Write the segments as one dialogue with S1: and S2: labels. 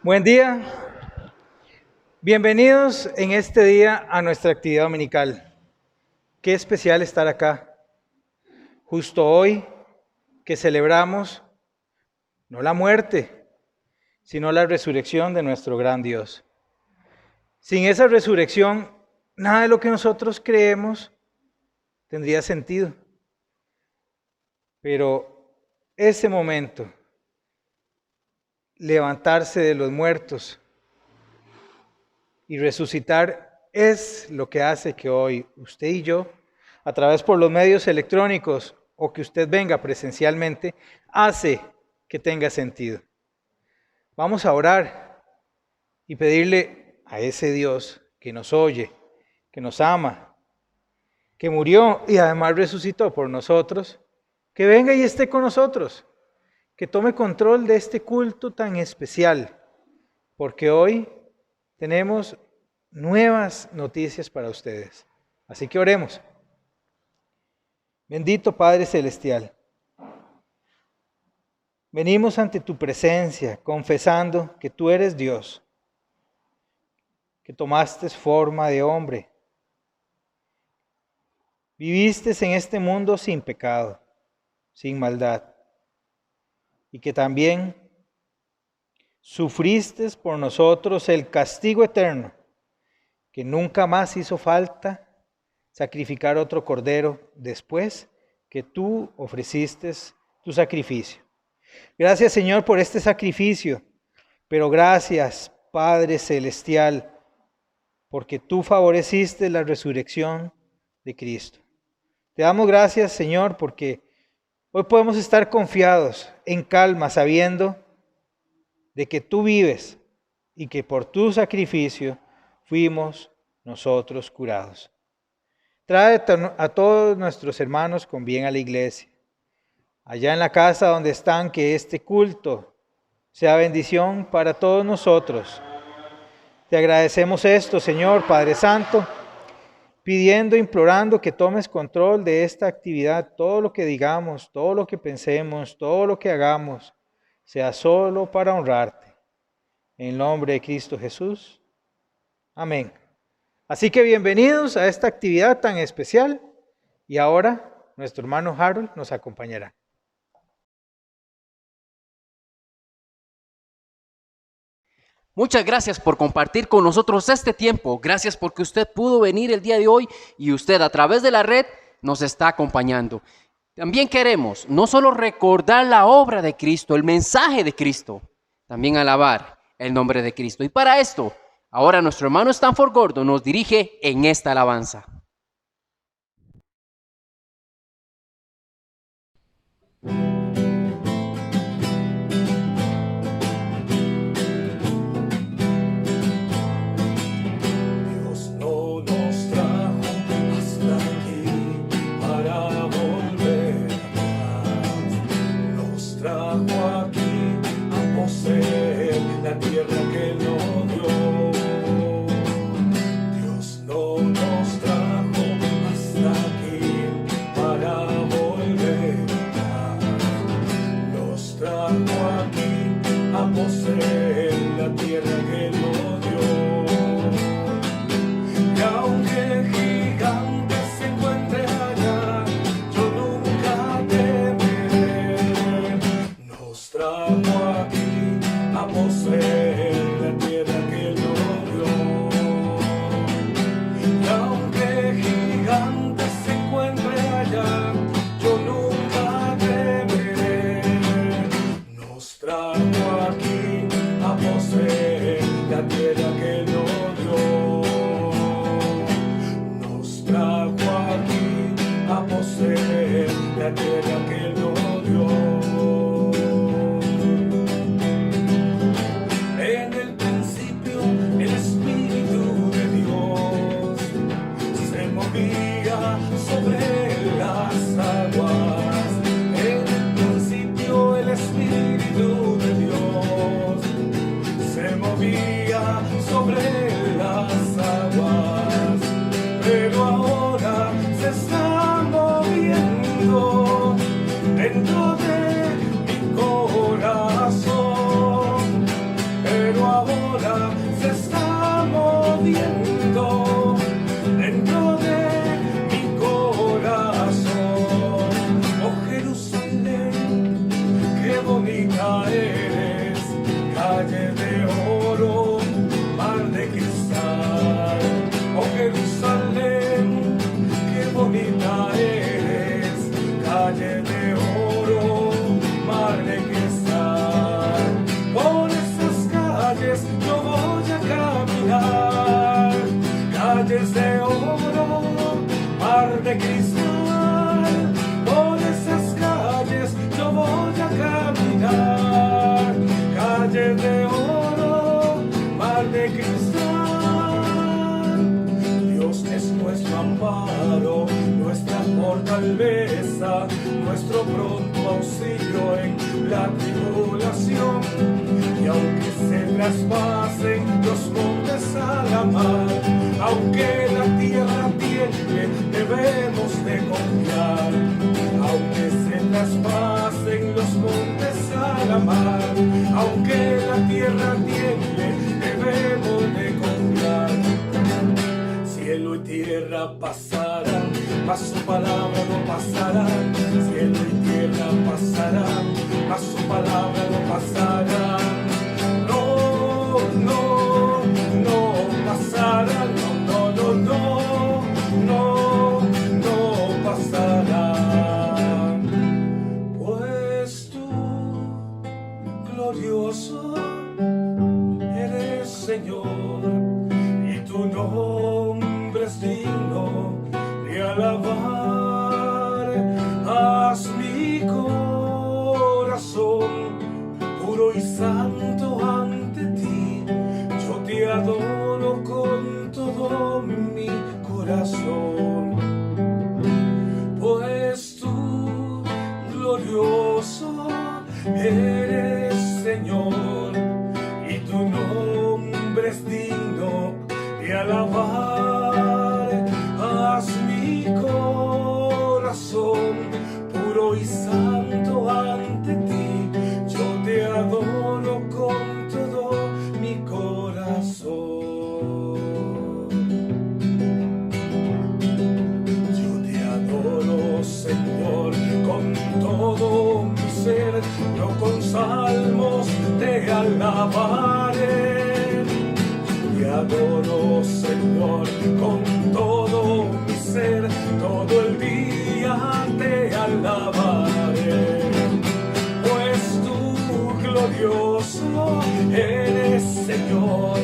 S1: Buen día. Bienvenidos en este día a nuestra actividad dominical. Qué especial estar acá. Justo hoy que celebramos no la muerte, sino la resurrección de nuestro gran Dios. Sin esa resurrección, nada de lo que nosotros creemos tendría sentido. Pero ese momento, levantarse de los muertos y resucitar, es lo que hace que hoy usted y yo, a través por los medios electrónicos o que usted venga presencialmente, hace que tenga sentido. Vamos a orar y pedirle a ese Dios que nos oye, que nos ama, que murió y además resucitó por nosotros, que venga y esté con nosotros, que tome control de este culto tan especial, porque hoy tenemos nuevas noticias para ustedes. Así que oremos. Bendito Padre Celestial, venimos ante tu presencia confesando que tú eres Dios, que tomaste forma de hombre, viviste en este mundo sin pecado, sin maldad, y que también sufriste por nosotros el castigo eterno, que nunca más hizo falta sacrificar otro cordero después que tú ofreciste tu sacrificio. Gracias, Señor, por este sacrificio, pero gracias, Padre Celestial, porque tú favoreciste la resurrección de Cristo. Te damos gracias, Señor, porque hoy podemos estar confiados, en calma, sabiendo de que tú vives y que por tu sacrificio fuimos nosotros curados. Trae a todos nuestros hermanos con bien a la iglesia. Allá en la casa donde están, que este culto sea bendición para todos nosotros. Te agradecemos esto, Señor Padre Santo, pidiendo, implorando que tomes control de esta actividad. Todo lo que digamos, todo lo que pensemos, todo lo que hagamos, sea solo para honrarte. En el nombre de Cristo Jesús. Amén. Así que bienvenidos a esta actividad tan especial. Y ahora nuestro hermano Harold nos acompañará.
S2: Muchas gracias por compartir con nosotros este tiempo. Gracias porque usted pudo venir el día de hoy y usted a través de la red nos está acompañando. También queremos no solo recordar la obra de Cristo, el mensaje de Cristo, también alabar el nombre de Cristo. Y para esto, ahora nuestro hermano Stanford Gordo nos dirige en esta alabanza.
S3: La tierra que Él nos dio. Dios no nos trajo hasta aquí para volver. Nos trajo aquí a poseer la tierra que Él nos dio. Y aunque gigantes se encuentre allá, yo nunca temeré. Nos trajo aquí a poseer la tierra que Él nos dio. Y aunque gigantes se encuentre allá, yo nunca temeré. Nos trajo aquí a poseer la tierra que Él nos dio. Nos trajo aquí a poseer la tierra que Él nos dio. Sobre las aguas, en el principio el Espíritu de Dios se movía sobre las aguas, pero ahora se está moviendo dentro de mi corazón, pero ahora se está moviendo dentro de mi corazón. Oh Jerusalén, qué bonita eres, calle de oro, mar de cristal. Oh Jerusalén, qué bonita eres, calle de oro, mar de cristal. Por esas calles yo voy a caminar, calles de oro, mar de cristal. Por esas calles yo voy a caminar, calles de oro, mar de cristal. Dios es nuestro amparo, nuestra fortaleza, nuestro pronto auxilio en la tribulación. Y aunque se traspasen los montes a la mar, aunque la tierra tiemble, debemos de confiar. Aunque se traspasen los montes a la mar, aunque la tierra tiemble, debemos de confiar. Cielo y tierra pasarán, mas su palabra no pasará. Cielo y tierra pasarán, mas su palabra no pasará. No, no, no pasará. No, no, no, no, no, no pasará. Pues tú, glorioso, eres Señor, y tu nombre es digno de alabar. Haz mi corazón puro y santo ante ti, yo te adoro con todo mi corazón. Pues tú, glorioso, eres Señor, y tu nombre es digno de alabar. Haz mi corazón puro y santo ante ti, yo te adoro con todo mi corazón. Yo te adoro, Señor, con todo mi ser, yo con salmos te alabaré. Te adoro, Señor, con todo mi ser, todo el día te alabaré. Pues tú, glorioso, eres Señor,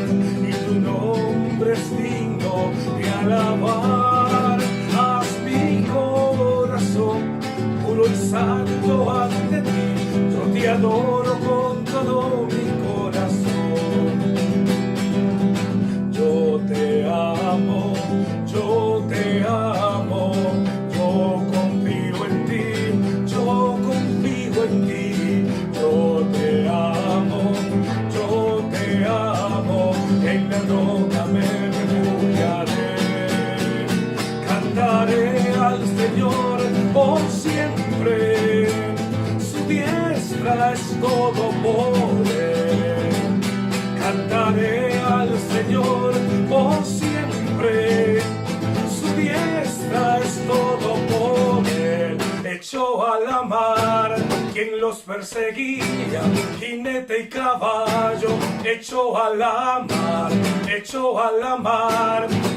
S3: y tu nombre es digno de alabar. Haz mi corazón puro y santo ante ti, yo te adoro con todo mi corazón. Yo te amo, yo te amo, yo confío en ti, yo confío en ti. Yo te amo, en la roca me refugiaré. Cantaré al Señor por siempre, su diestra es todo poder. Cantaré al Señor por siempre, su diestra es todo poder. Echó a la mar quien los perseguía, jinete y caballo. Echó a la mar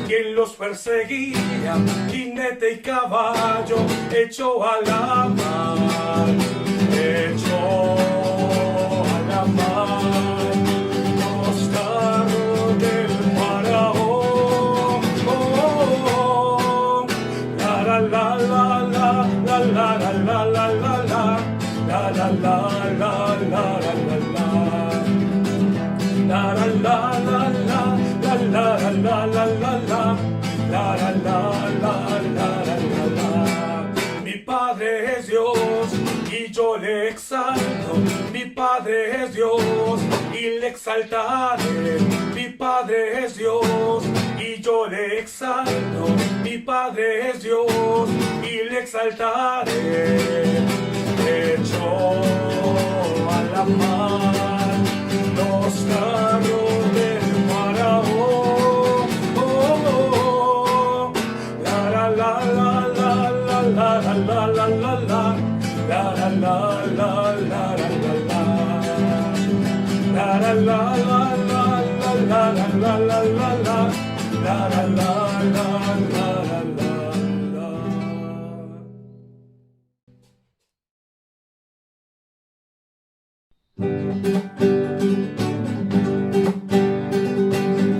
S3: quien los perseguía, jinete y caballo. Echó a la mar, echó a la mar los carros del faraón. La la la la la la la la la la la la la la la la la la la la Mi Padre es Dios y yo le exalto. Mi Padre es Dios y le exaltaré. Mi Padre es Dios y yo le exalto. Mi Padre es Dios y le exaltaré. Echó a la mar los carros la la la la la la la la la la la.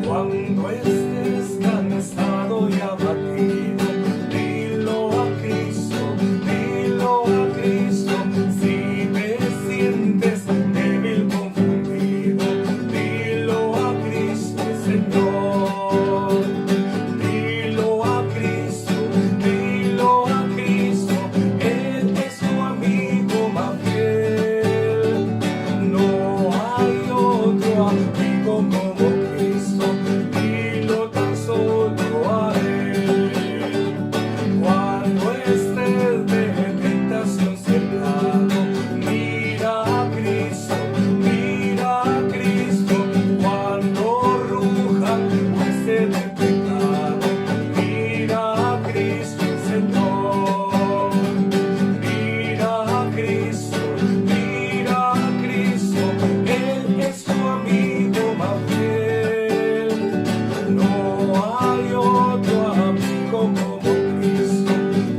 S3: Cuando estés cansado y abatido, dilo a Cristo, dilo a Cristo. Si te sientes débil, confundido, dilo a Cristo, Señor. Dilo a Cristo, dilo a Cristo. Él es tu amigo más fiel. No hay otro amigo como Cristo, dilo tan solo a Él. Cuando estés de tentación cercano, mira a Cristo, mira a Cristo. Cuando rujan jueces de pecado, mira a Cristo, Señor. Mira a Cristo, mira a Cristo. Él es tu amigo más fiel. No hay otro amigo como Cristo,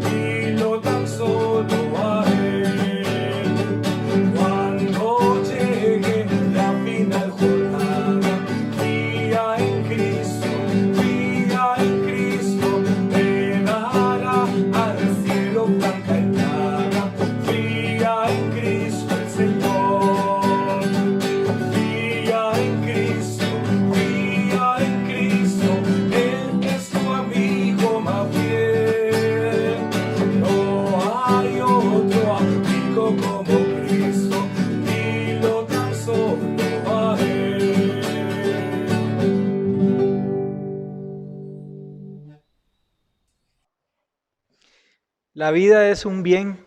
S3: dilo tan solo a Él. Cuando llegue la final jornada, confía en Cristo, confía en Cristo. Te dará al cielo blanca entrada. Confía en Cristo el Señor. Confía en Cristo, confía en Cristo. Él es tu amigo más fiel. No hay otro amigo como Cristo, dilo tan solo a Él.
S1: La vida es un bien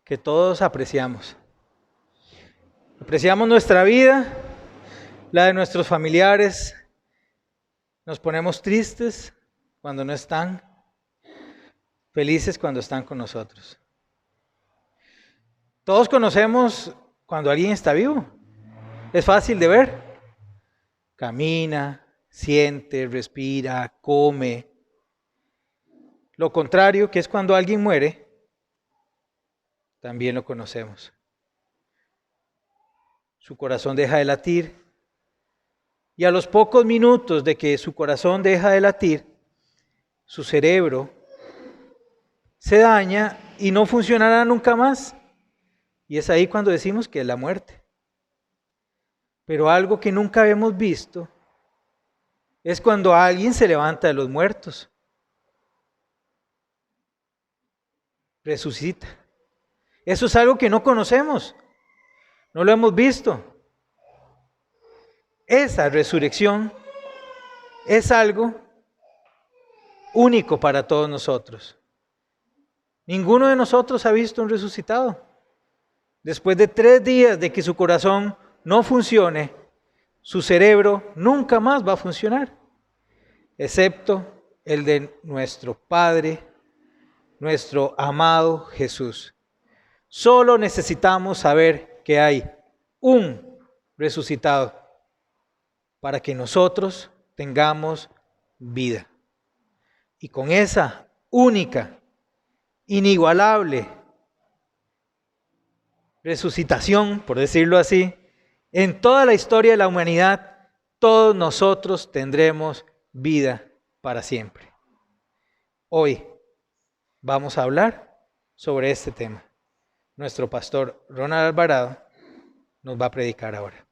S1: que todos apreciamos. Apreciamos nuestra vida, la de nuestros familiares. Nos ponemos tristes cuando no están, felices cuando están con nosotros. Todos conocemos cuando alguien está vivo. Es fácil de ver. Camina, siente, respira, come. Lo contrario, que es cuando alguien muere, también lo conocemos. Su corazón deja de latir y a los pocos minutos de que su corazón deja de latir, su cerebro se daña y no funcionará nunca más. Y es ahí cuando decimos que es la muerte. Pero algo que nunca habíamos visto es cuando alguien se levanta de los muertos. Resucita. Eso es algo que no conocemos, no lo hemos visto. Esa resurrección es algo único para todos nosotros. Ninguno de nosotros ha visto un resucitado. Después de 3 días de que su corazón no funcione, su cerebro nunca más va a funcionar, excepto el de nuestro Padre, nuestro amado Jesús. Solo necesitamos saber que hay un resucitado para que nosotros tengamos vida. Y con esa única, inigualable resucitación, por decirlo así, en toda la historia de la humanidad, todos nosotros tendremos vida para siempre. Hoy vamos a hablar sobre este tema. Nuestro pastor Ronald Alvarado nos va a predicar ahora.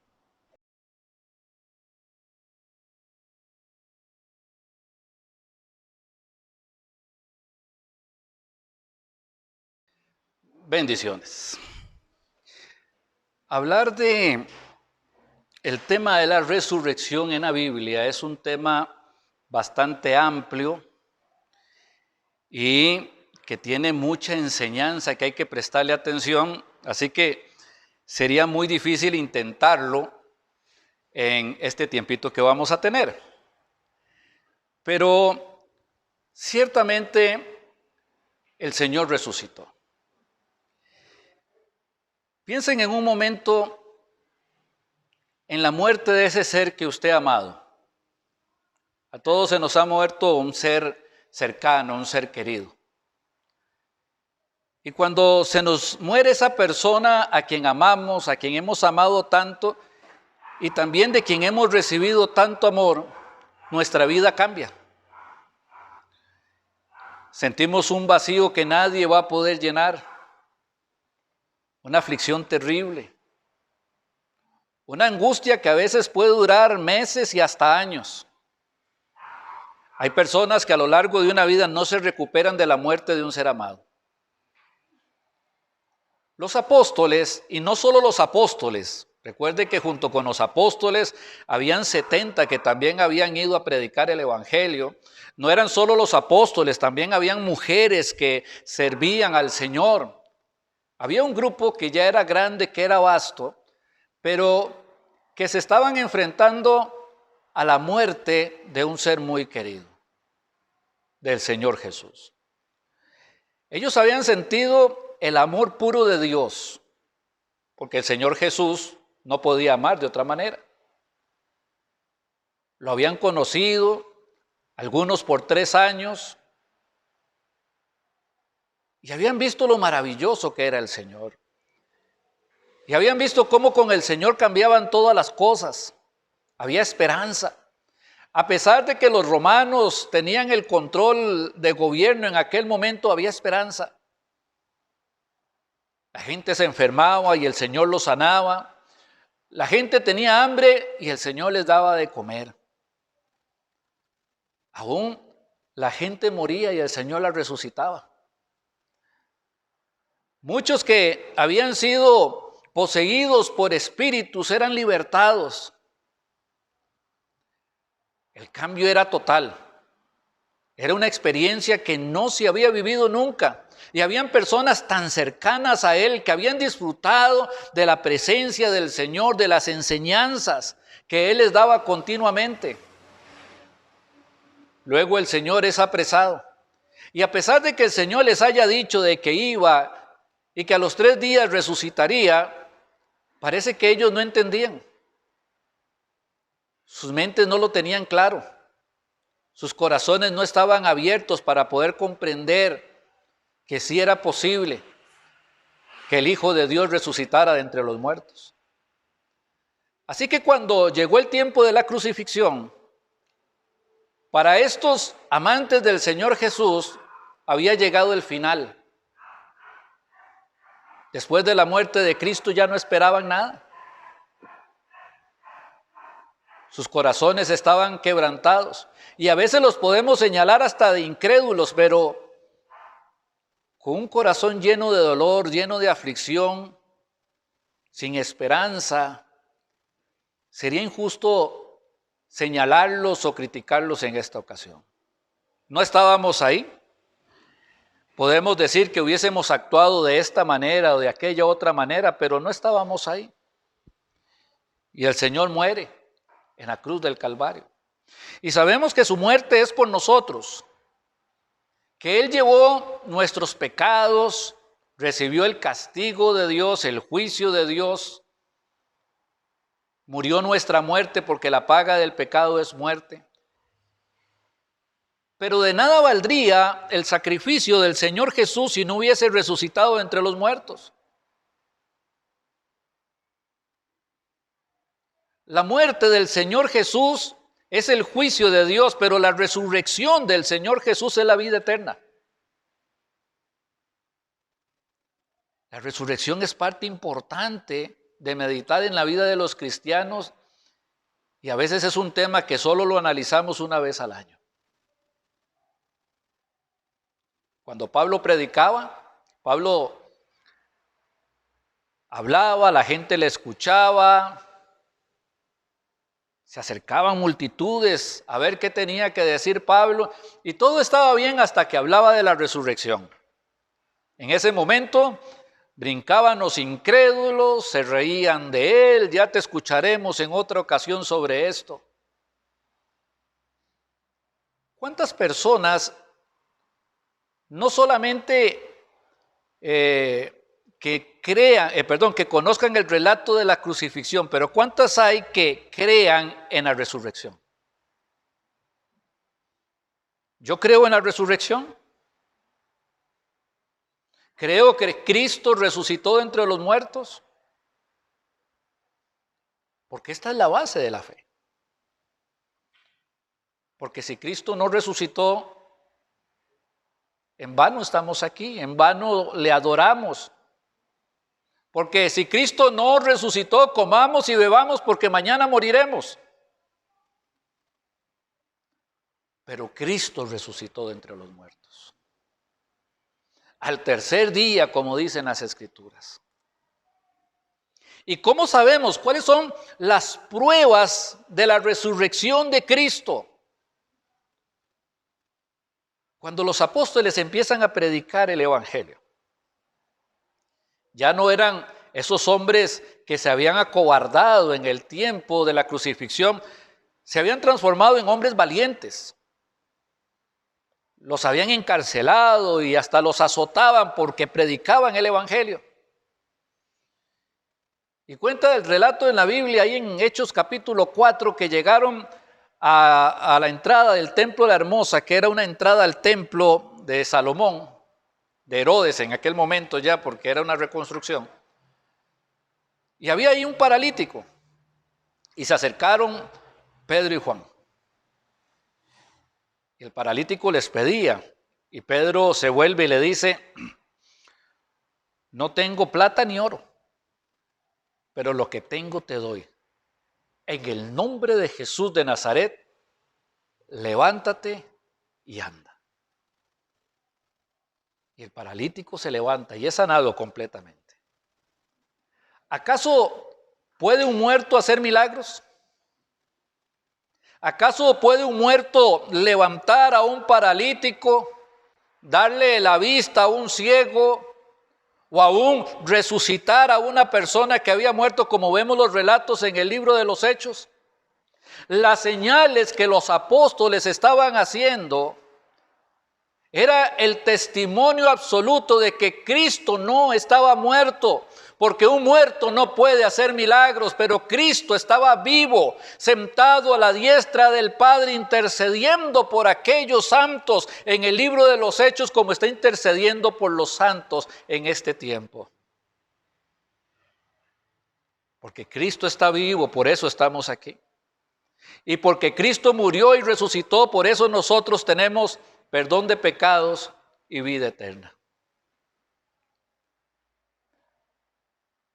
S4: Bendiciones. Hablar de el tema de la resurrección en la Biblia es un tema bastante amplio y que tiene mucha enseñanza que hay que prestarle atención, así que sería muy difícil intentarlo en este tiempito que vamos a tener. Pero ciertamente el Señor resucitó. Piensen en un momento en la muerte de ese ser que usted ha amado. A todos se nos ha muerto un ser cercano, un ser querido. Y cuando se nos muere esa persona a quien amamos, a quien hemos amado tanto y también de quien hemos recibido tanto amor, nuestra vida cambia. Sentimos un vacío que nadie va a poder llenar, una aflicción terrible, una angustia que a veces puede durar meses y hasta años. Hay personas que a lo largo de una vida no se recuperan de la muerte de un ser amado. Los apóstoles, y no solo los apóstoles, recuerde que junto con los apóstoles habían 70 que también habían ido a predicar el evangelio. No eran solo los apóstoles, también habían mujeres que servían al Señor. Había un grupo que ya era grande, que era vasto, pero que se estaban enfrentando a la muerte de un ser muy querido, del Señor Jesús. Ellos habían sentido el amor puro de Dios, porque el Señor Jesús no podía amar de otra manera. Lo habían conocido, algunos por 3 años, y habían visto lo maravilloso que era el Señor. Y habían visto cómo con el Señor cambiaban todas las cosas. Había esperanza. A pesar de que los romanos tenían el control de gobierno en aquel momento, había esperanza. La gente se enfermaba y el Señor los sanaba. La gente tenía hambre y el Señor les daba de comer. Aún la gente moría y el Señor la resucitaba. Muchos que habían sido poseídos por espíritus eran libertados. El cambio era total. Era una experiencia que no se había vivido nunca. Y habían personas tan cercanas a Él que habían disfrutado de la presencia del Señor, de las enseñanzas que Él les daba continuamente. Luego el Señor es apresado. Y a pesar de que el Señor les haya dicho de que iba y que a los 3 días resucitaría, parece que ellos no entendían. Sus mentes no lo tenían claro. Sus corazones no estaban abiertos para poder comprender que sí era posible que el Hijo de Dios resucitara de entre los muertos. Así que cuando llegó el tiempo de la crucifixión, para estos amantes del Señor Jesús había llegado el final. Después de la muerte de Cristo ya no esperaban nada. Sus corazones estaban quebrantados. Y a veces los podemos señalar hasta de incrédulos, pero con un corazón lleno de dolor, lleno de aflicción, sin esperanza. Sería injusto señalarlos o criticarlos en esta ocasión. No estábamos ahí. Podemos decir que hubiésemos actuado de esta manera o de aquella otra manera, pero no estábamos ahí. Y el Señor muere en la cruz del Calvario. Y sabemos que su muerte es por nosotros, que Él llevó nuestros pecados, recibió el castigo de Dios, el juicio de Dios, murió nuestra muerte porque la paga del pecado es muerte. Pero de nada valdría el sacrificio del Señor Jesús si no hubiese resucitado entre los muertos. La muerte del Señor Jesús es el juicio de Dios, pero la resurrección del Señor Jesús es la vida eterna. La resurrección es parte importante de meditar en la vida de los cristianos y a veces es un tema que solo lo analizamos una vez al año. Cuando Pablo predicaba, Pablo hablaba, la gente le escuchaba, se acercaban multitudes a ver qué tenía que decir Pablo y todo estaba bien hasta que hablaba de la resurrección. En ese momento brincaban los incrédulos, se reían de él, ya te escucharemos en otra ocasión sobre esto. ¿Cuántas personas no solamente que conozcan el relato de la crucifixión, pero ¿cuántas hay que crean en la resurrección? Yo creo en la resurrección. Creo que Cristo resucitó entre los muertos. Porque esta es la base de la fe. Porque si Cristo no resucitó, en vano estamos aquí, en vano le adoramos. Porque si Cristo no resucitó, comamos y bebamos porque mañana moriremos. Pero Cristo resucitó de entre los muertos. Al tercer día, como dicen las Escrituras. ¿Y cómo sabemos cuáles son las pruebas de la resurrección de Cristo? Cuando los apóstoles empiezan a predicar el Evangelio. Ya no eran esos hombres que se habían acobardado en el tiempo de la crucifixión, se habían transformado en hombres valientes. Los habían encarcelado y hasta los azotaban porque predicaban el Evangelio. Y cuenta el relato en la Biblia, ahí en Hechos capítulo 4, que llegaron a la entrada del templo de la Hermosa, que era una entrada al templo de Salomón, de Herodes en aquel momento ya, porque era una reconstrucción. Y había ahí un paralítico. Y se acercaron Pedro y Juan. Y el paralítico les pedía. Y Pedro se vuelve y le dice, no tengo plata ni oro, pero lo que tengo te doy. En el nombre de Jesús de Nazaret, levántate y anda. Y el paralítico se levanta y es sanado completamente. ¿Acaso puede un muerto hacer milagros? ¿Acaso puede un muerto levantar a un paralítico, darle la vista a un ciego o aún resucitar a una persona que había muerto, como vemos los relatos en el libro de los Hechos? Las señales que los apóstoles estaban haciendo era el testimonio absoluto de que Cristo no estaba muerto, porque un muerto no puede hacer milagros, pero Cristo estaba vivo, sentado a la diestra del Padre, intercediendo por aquellos santos en el libro de los Hechos, como está intercediendo por los santos en este tiempo. Porque Cristo está vivo, por eso estamos aquí. Y porque Cristo murió y resucitó, por eso nosotros tenemos perdón de pecados y vida eterna.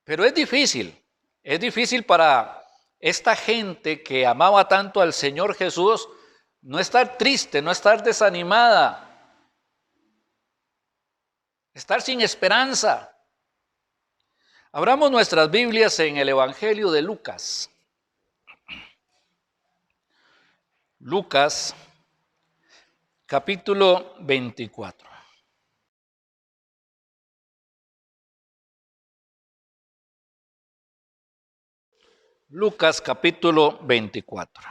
S4: Pero es difícil para esta gente que amaba tanto al Señor Jesús no estar triste, no estar desanimada, estar sin esperanza. Abramos nuestras Biblias en el Evangelio de Lucas. Lucas, capítulo 24. Lucas, capítulo 24.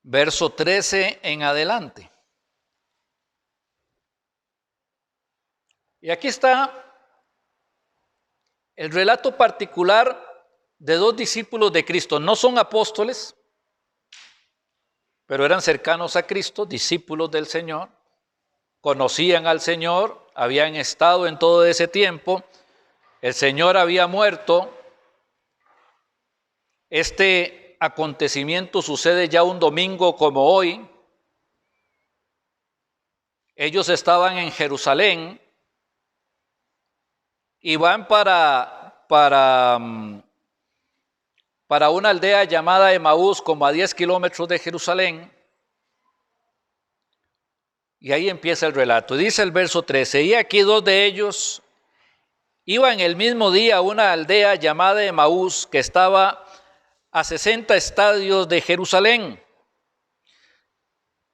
S4: Verso 13 en adelante. Y aquí está el relato particular de dos discípulos de Cristo. No son apóstoles, pero eran cercanos a Cristo, discípulos del Señor. Conocían al Señor, habían estado en todo ese tiempo. El Señor había muerto. Este acontecimiento sucede ya un domingo como hoy. Ellos estaban en Jerusalén y van para una aldea llamada Emaús, como a 10 kilómetros de Jerusalén. Y ahí empieza el relato. Dice el verso 13, y aquí dos de ellos iban el mismo día a una aldea llamada Emaús, que estaba a 60 estadios de Jerusalén.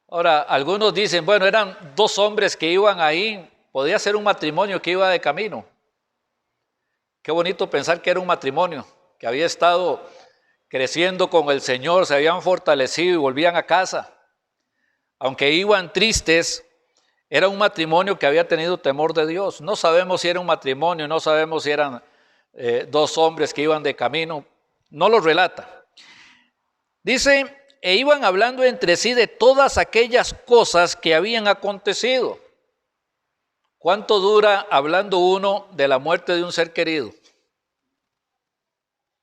S4: Ahora, algunos dicen, bueno, eran dos hombres que iban ahí, podía ser un matrimonio que iba de camino. Qué bonito pensar que era un matrimonio, que había estado creciendo con el Señor, se habían fortalecido y volvían a casa. aunque iban tristes, era un matrimonio que había tenido temor de Dios. No sabemos si era un matrimonio, no sabemos si eran dos hombres que iban de camino, no lo relata. Dice, e iban hablando entre sí de todas aquellas cosas que habían acontecido. ¿Cuánto dura hablando uno de la muerte de un ser querido?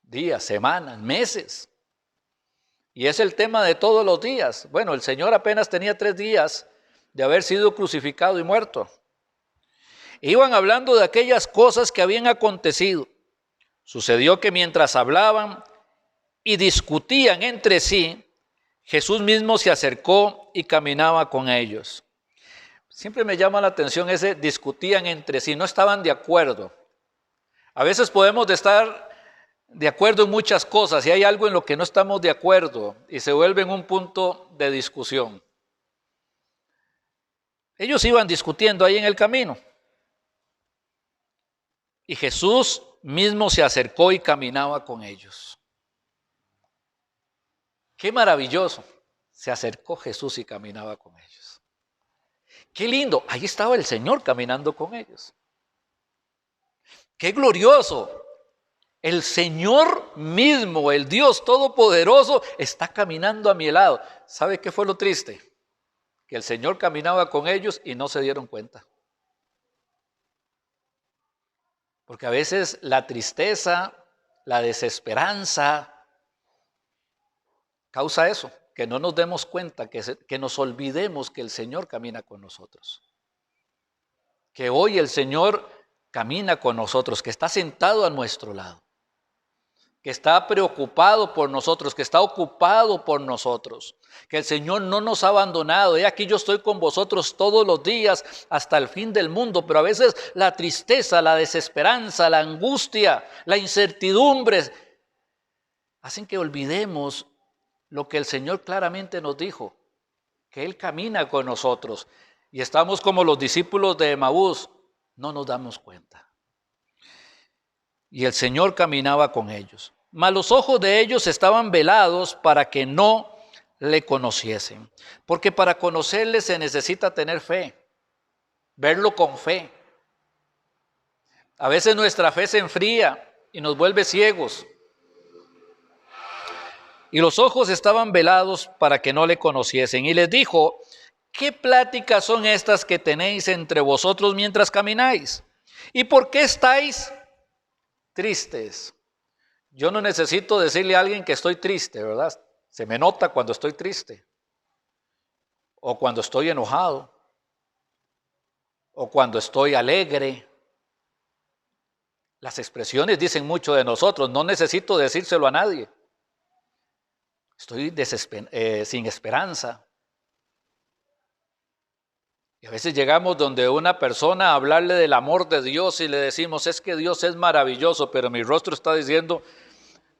S4: Días, semanas, meses. Y es el tema de todos los días. Bueno, el Señor apenas tenía 3 días de haber sido crucificado y muerto. Iban hablando de aquellas cosas que habían acontecido. Sucedió que mientras hablaban y discutían entre sí, Jesús mismo se acercó y caminaba con ellos. Siempre me llama la atención ese discutían entre sí, no estaban de acuerdo. A veces podemos estar de acuerdo en muchas cosas y hay algo en lo que no estamos de acuerdo y se vuelve en un punto de discusión. Ellos iban discutiendo ahí en el camino. Y Jesús mismo se acercó y caminaba con ellos. Qué maravilloso. Se acercó Jesús y caminaba con ellos. Qué lindo. Ahí estaba el Señor caminando con ellos. Qué glorioso. El Señor mismo, el Dios Todopoderoso, está caminando a mi lado. ¿Sabe qué fue lo triste? Que el Señor caminaba con ellos y no se dieron cuenta. Porque a veces la tristeza, la desesperanza, causa eso, que no nos demos cuenta, que nos olvidemos que el Señor camina con nosotros. Que hoy el Señor camina con nosotros, que está sentado a nuestro lado, que está preocupado por nosotros, que está ocupado por nosotros, que el Señor no nos ha abandonado. He aquí yo estoy con vosotros todos los días hasta el fin del mundo, pero a veces la tristeza, la desesperanza, la angustia, la incertidumbre hacen que olvidemos lo que el Señor claramente nos dijo, que Él camina con nosotros y estamos como los discípulos de Emaús, no nos damos cuenta. Y el Señor caminaba con ellos. Mas los ojos de ellos estaban velados para que no le conociesen. Porque para conocerle se necesita tener fe, verlo con fe. A veces nuestra fe se enfría y nos vuelve ciegos. Y los ojos estaban velados para que no le conociesen. Y les dijo, ¿qué pláticas son estas que tenéis entre vosotros mientras camináis? ¿Y por qué estáis tristes? Yo no necesito decirle a alguien que estoy triste, ¿verdad? Se me nota cuando estoy triste, o cuando estoy enojado, o cuando estoy alegre. Las expresiones dicen mucho de nosotros, no necesito decírselo a nadie. Estoy sin esperanza. Y a veces llegamos donde una persona a hablarle del amor de Dios y le decimos, es que Dios es maravilloso, pero mi rostro está diciendo,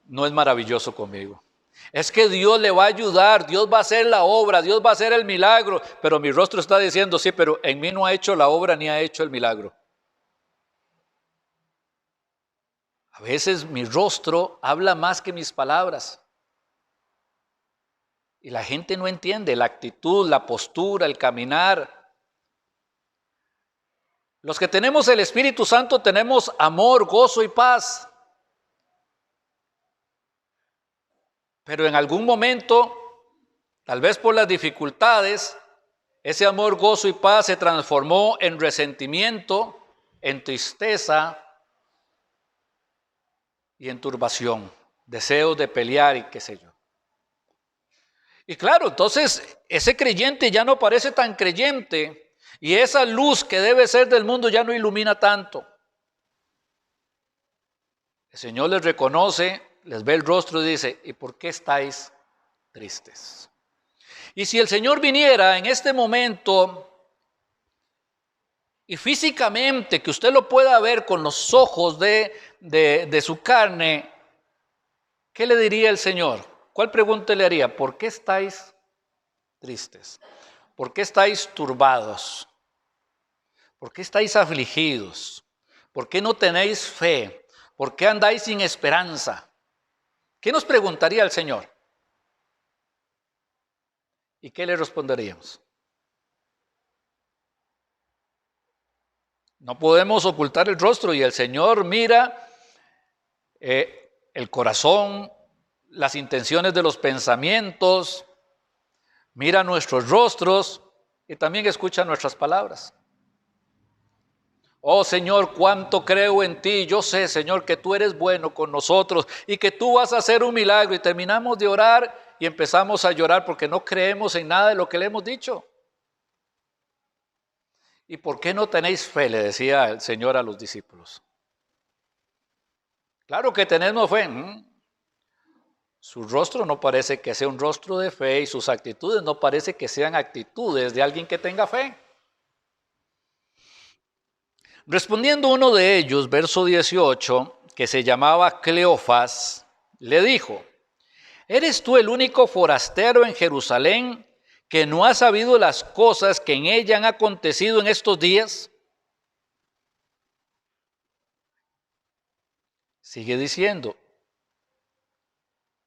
S4: no es maravilloso conmigo. Es que Dios le va a ayudar, Dios va a hacer la obra, Dios va a hacer el milagro, pero mi rostro está diciendo, sí, pero en mí no ha hecho la obra ni ha hecho el milagro. A veces mi rostro habla más que mis palabras. Y la gente no entiende la actitud, la postura, el caminar. Los que tenemos el Espíritu Santo tenemos amor, gozo y paz. Pero en algún momento, tal vez por las dificultades, ese amor, gozo y paz se transformó en resentimiento, en tristeza y en turbación, deseos de pelear y qué sé yo. Y claro, entonces ese creyente ya no parece tan creyente y esa luz que debe ser del mundo ya no ilumina tanto. El Señor les reconoce, les ve el rostro y dice, ¿y por qué estáis tristes? Y si el Señor viniera en este momento y físicamente que usted lo pueda ver con los ojos de su carne, ¿qué le diría el Señor? ¿Cuál pregunta le haría? ¿Por qué estáis tristes? ¿Por qué estáis turbados? ¿Por qué estáis afligidos? ¿Por qué no tenéis fe? ¿Por qué andáis sin esperanza? ¿Qué nos preguntaría el Señor? ¿Y qué le responderíamos? No podemos ocultar el rostro y el Señor mira el corazón, las intenciones de los pensamientos, mira nuestros rostros y también escucha nuestras palabras. Oh Señor, cuánto creo en ti. Yo sé, Señor, que tú eres bueno con nosotros y que tú vas a hacer un milagro. Y terminamos de orar y empezamos a llorar porque no creemos en nada de lo que le hemos dicho. ¿Y por qué no tenéis fe?, le decía el Señor a los discípulos. Claro que tenemos fe. Su rostro no parece que sea un rostro de fe y sus actitudes no parece que sean actitudes de alguien que tenga fe. Respondiendo uno de ellos, verso 18, que se llamaba Cleofas, le dijo: ¿eres tú el único forastero en Jerusalén que no ha sabido las cosas que en ella han acontecido en estos días? Sigue diciendo.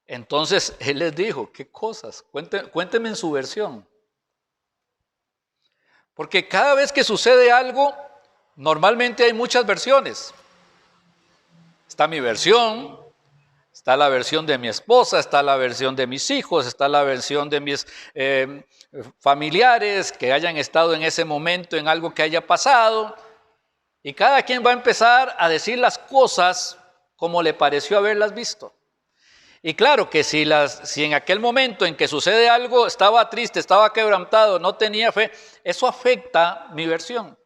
S4: Entonces él les dijo: ¿qué cosas? Cuénteme en su versión. Porque cada vez que sucede algo, normalmente hay muchas versiones. Está mi versión, está la versión de mi esposa, está la versión de mis hijos, está la versión de mis familiares que hayan estado en ese momento en algo que haya pasado. Y cada quien va a empezar a decir las cosas como le pareció haberlas visto. Y claro que si en aquel momento en que sucede algo estaba triste, estaba quebrantado, no tenía fe, eso afecta mi versión.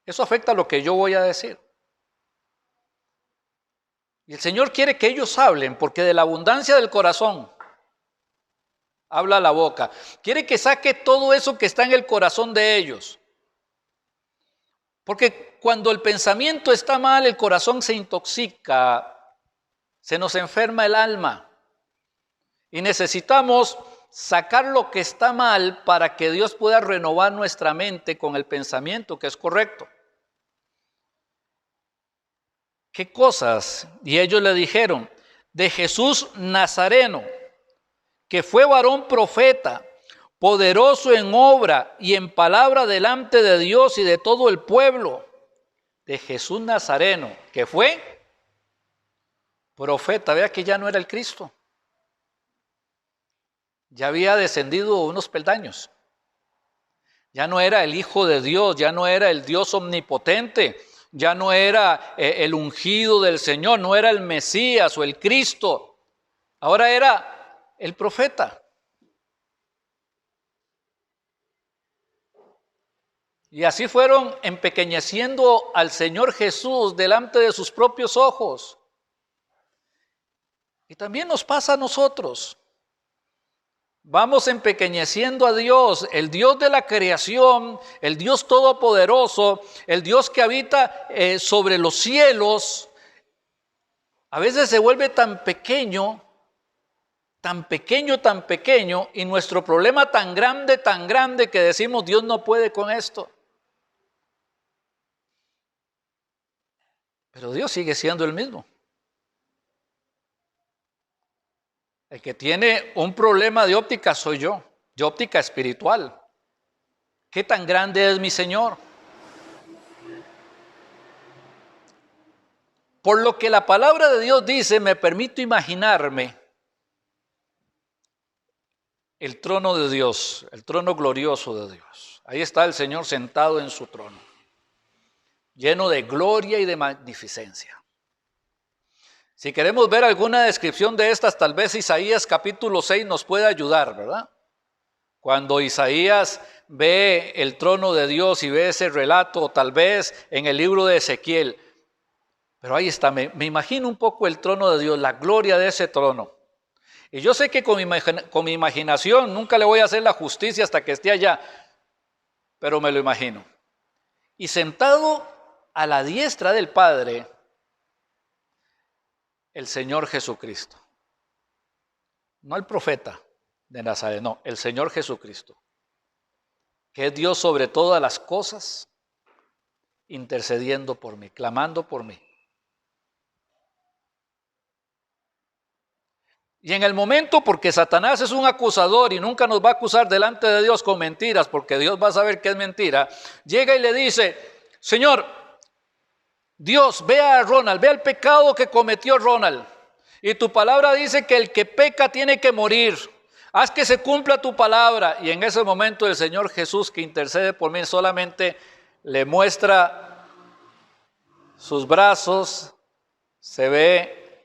S4: Eso afecta lo que yo voy a decir. Y el Señor quiere que ellos hablen, porque de la abundancia del corazón habla la boca. Quiere que saque todo eso que está en el corazón de ellos. Porque cuando el pensamiento está mal, el corazón se intoxica, se nos enferma el alma. Y necesitamos sacar lo que está mal para que Dios pueda renovar nuestra mente con el pensamiento que es correcto. ¿Qué cosas? Y ellos le dijeron: de Jesús Nazareno, que fue varón profeta, poderoso en obra y en palabra delante de Dios y de todo el pueblo. De Jesús Nazareno, que fue profeta. Vea que ya no era el Cristo. Ya había descendido unos peldaños. Ya no era el Hijo de Dios, ya no era el Dios omnipotente, ya no era el ungido del Señor, no era el Mesías o el Cristo. Ahora era el profeta. Y así fueron empequeñeciendo al Señor Jesús delante de sus propios ojos. Y también nos pasa a nosotros. Vamos empequeñeciendo a Dios, el Dios de la creación, el Dios todopoderoso, el Dios que habita sobre los cielos. A veces se vuelve tan pequeño, y nuestro problema tan grande que decimos: Dios no puede con esto. Pero Dios sigue siendo el mismo. El que tiene un problema de óptica soy yo, de óptica espiritual. ¿Qué tan grande es mi Señor? Por lo que la palabra de Dios dice, me permito imaginarme el trono de Dios, el trono glorioso de Dios. Ahí está el Señor sentado en su trono, lleno de gloria y de magnificencia. Si queremos ver alguna descripción de estas, tal vez Isaías capítulo 6 nos puede ayudar, ¿verdad? Cuando Isaías ve el trono de Dios y ve ese relato, tal vez en el libro de Ezequiel. Pero ahí está, me imagino un poco el trono de Dios, la gloria de ese trono. Y yo sé que con mi imaginación nunca le voy a hacer la justicia hasta que esté allá, pero me lo imagino. Y sentado a la diestra del Padre, el Señor Jesucristo. No el profeta de Nazaret, no, el Señor Jesucristo, que es Dios sobre todas las cosas, intercediendo por mí, clamando por mí. Y en el momento, porque Satanás es un acusador y nunca nos va a acusar delante de Dios con mentiras, porque Dios va a saber que es mentira, llega y le dice: Señor, Dios, vea a Ronald, vea el pecado que cometió Ronald. Y tu palabra dice que el que peca tiene que morir. Haz que se cumpla tu palabra. Y en ese momento el Señor Jesús, que intercede por mí, solamente le muestra sus brazos, se ve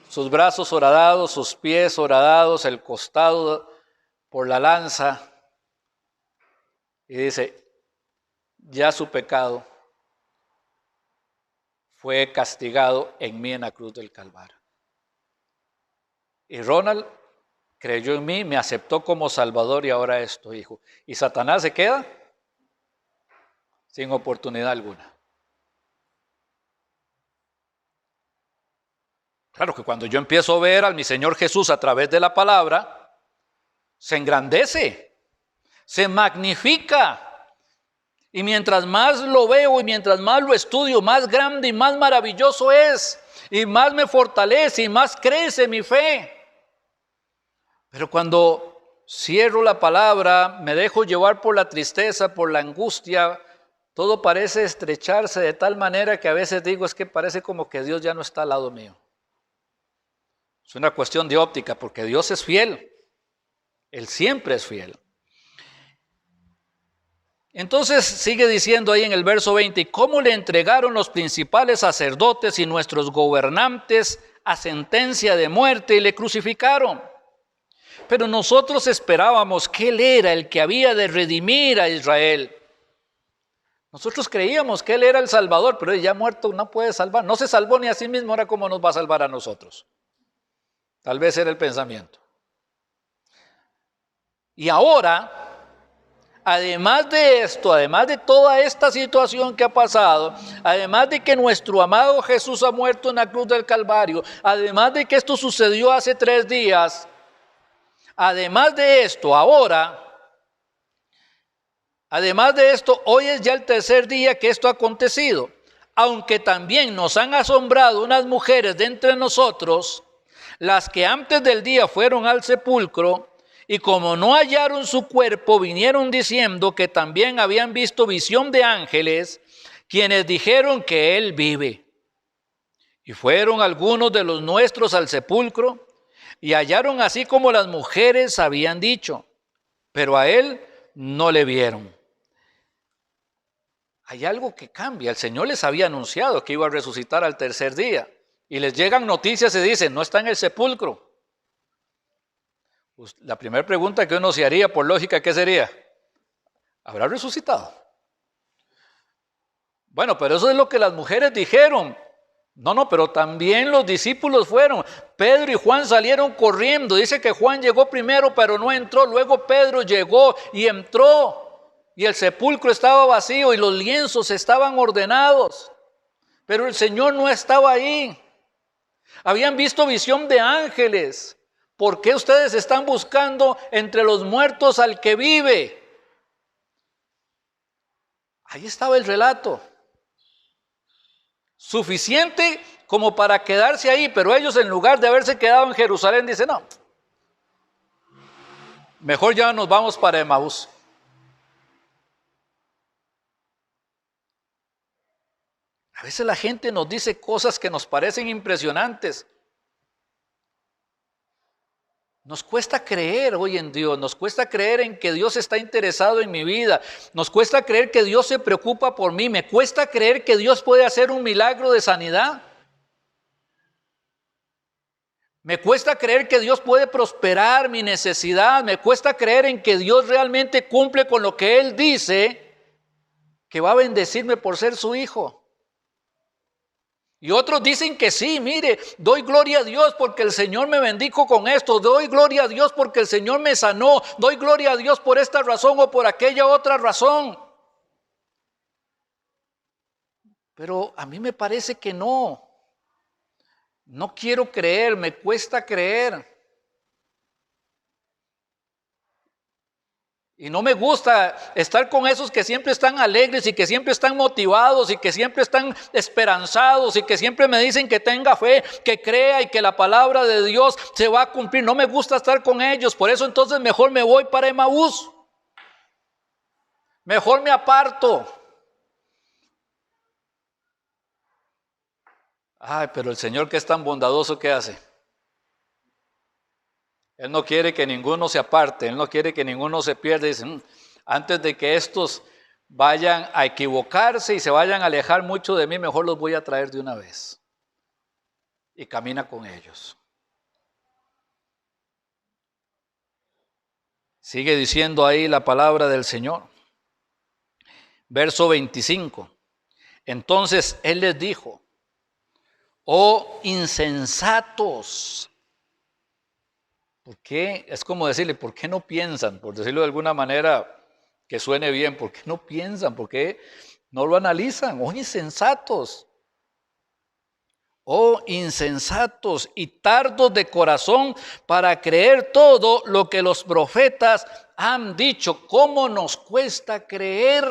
S4: sus brazos horadados, sus pies horadados, el costado por la lanza. Y dice, ya su pecado fue castigado en mí en la cruz del Calvario. Y Ronald creyó en mí, me aceptó como Salvador y ahora es tu hijo. Y Satanás se queda sin oportunidad alguna. Claro que cuando yo empiezo a ver a mi Señor Jesús a través de la palabra, se engrandece, se magnifica. Y mientras más lo veo y mientras más lo estudio, más grande y más maravilloso es. Y más me fortalece y más crece mi fe. Pero cuando cierro la palabra, me dejo llevar por la tristeza, por la angustia, todo parece estrecharse de tal manera que a veces digo, es que parece como que Dios ya no está al lado mío. Es una cuestión de óptica, porque Dios es fiel. Él siempre es fiel. Entonces sigue diciendo ahí en el verso 20, ¿y cómo le entregaron los principales sacerdotes y nuestros gobernantes a sentencia de muerte y le crucificaron? Pero nosotros esperábamos que Él era el que había de redimir a Israel. Nosotros creíamos que Él era el Salvador, pero ya muerto no puede salvar. No se salvó ni a sí mismo, ahora cómo nos va a salvar a nosotros. Tal vez era el pensamiento. Y ahora, además de esto, además de toda esta situación que ha pasado, además de que nuestro amado Jesús ha muerto en la cruz del Calvario, además de que esto sucedió hace 3 días, además de esto, hoy es ya el 3er día que esto ha acontecido. Aunque también nos han asombrado unas mujeres de entre nosotros, las que antes del día fueron al sepulcro, y como no hallaron su cuerpo, vinieron diciendo que también habían visto visión de ángeles, quienes dijeron que Él vive. Y fueron algunos de los nuestros al sepulcro, y hallaron así como las mujeres habían dicho, pero a Él no le vieron. Hay algo que cambia. El Señor les había anunciado que iba a resucitar al 3er día. Y les llegan noticias y dicen, no está en el sepulcro. Pues la primera pregunta que uno se haría por lógica, ¿qué sería? ¿Habrá resucitado? Bueno, pero eso es lo que las mujeres dijeron. No, pero también los discípulos fueron. Pedro y Juan salieron corriendo. Dice que Juan llegó primero, pero no entró. Luego Pedro llegó y entró. Y el sepulcro estaba vacío y los lienzos estaban ordenados. Pero el Señor no estaba ahí. Habían visto visión de ángeles. ¿Por qué ustedes están buscando entre los muertos al que vive? Ahí estaba el relato. Suficiente como para quedarse ahí, pero ellos en lugar de haberse quedado en Jerusalén dicen, no, mejor ya nos vamos para Emaús. A veces la gente nos dice cosas que nos parecen impresionantes. Nos cuesta creer hoy en Dios, nos cuesta creer en que Dios está interesado en mi vida, nos cuesta creer que Dios se preocupa por mí, me cuesta creer que Dios puede hacer un milagro de sanidad. Me cuesta creer que Dios puede prosperar mi necesidad, me cuesta creer en que Dios realmente cumple con lo que Él dice, que va a bendecirme por ser su hijo. Y otros dicen que sí, mire, doy gloria a Dios porque el Señor me bendijo con esto, doy gloria a Dios porque el Señor me sanó, doy gloria a Dios por esta razón o por aquella otra razón. Pero a mí me parece que no quiero creer, me cuesta creer. Y no me gusta estar con esos que siempre están alegres y que siempre están motivados y que siempre están esperanzados y que siempre me dicen que tenga fe, que crea y que la palabra de Dios se va a cumplir. No me gusta estar con ellos, por eso entonces mejor me voy para Emaús. Mejor me aparto. Ay, pero el Señor que es tan bondadoso, ¿qué hace? Él no quiere que ninguno se aparte, Él no quiere que ninguno se pierda. Dice, antes de que estos vayan a equivocarse y se vayan a alejar mucho de mí, mejor los voy a traer de una vez. Y camina con ellos. Sigue diciendo ahí la palabra del Señor. Verso 25. Entonces Él les dijo, oh insensatos. ¿Por qué? Es como decirle, ¿por qué no piensan? Por decirlo de alguna manera que suene bien, ¿por qué no piensan? ¿Por qué no lo analizan? Oh insensatos. Oh insensatos y tardos de corazón para creer todo lo que los profetas han dicho. ¿Cómo nos cuesta creer?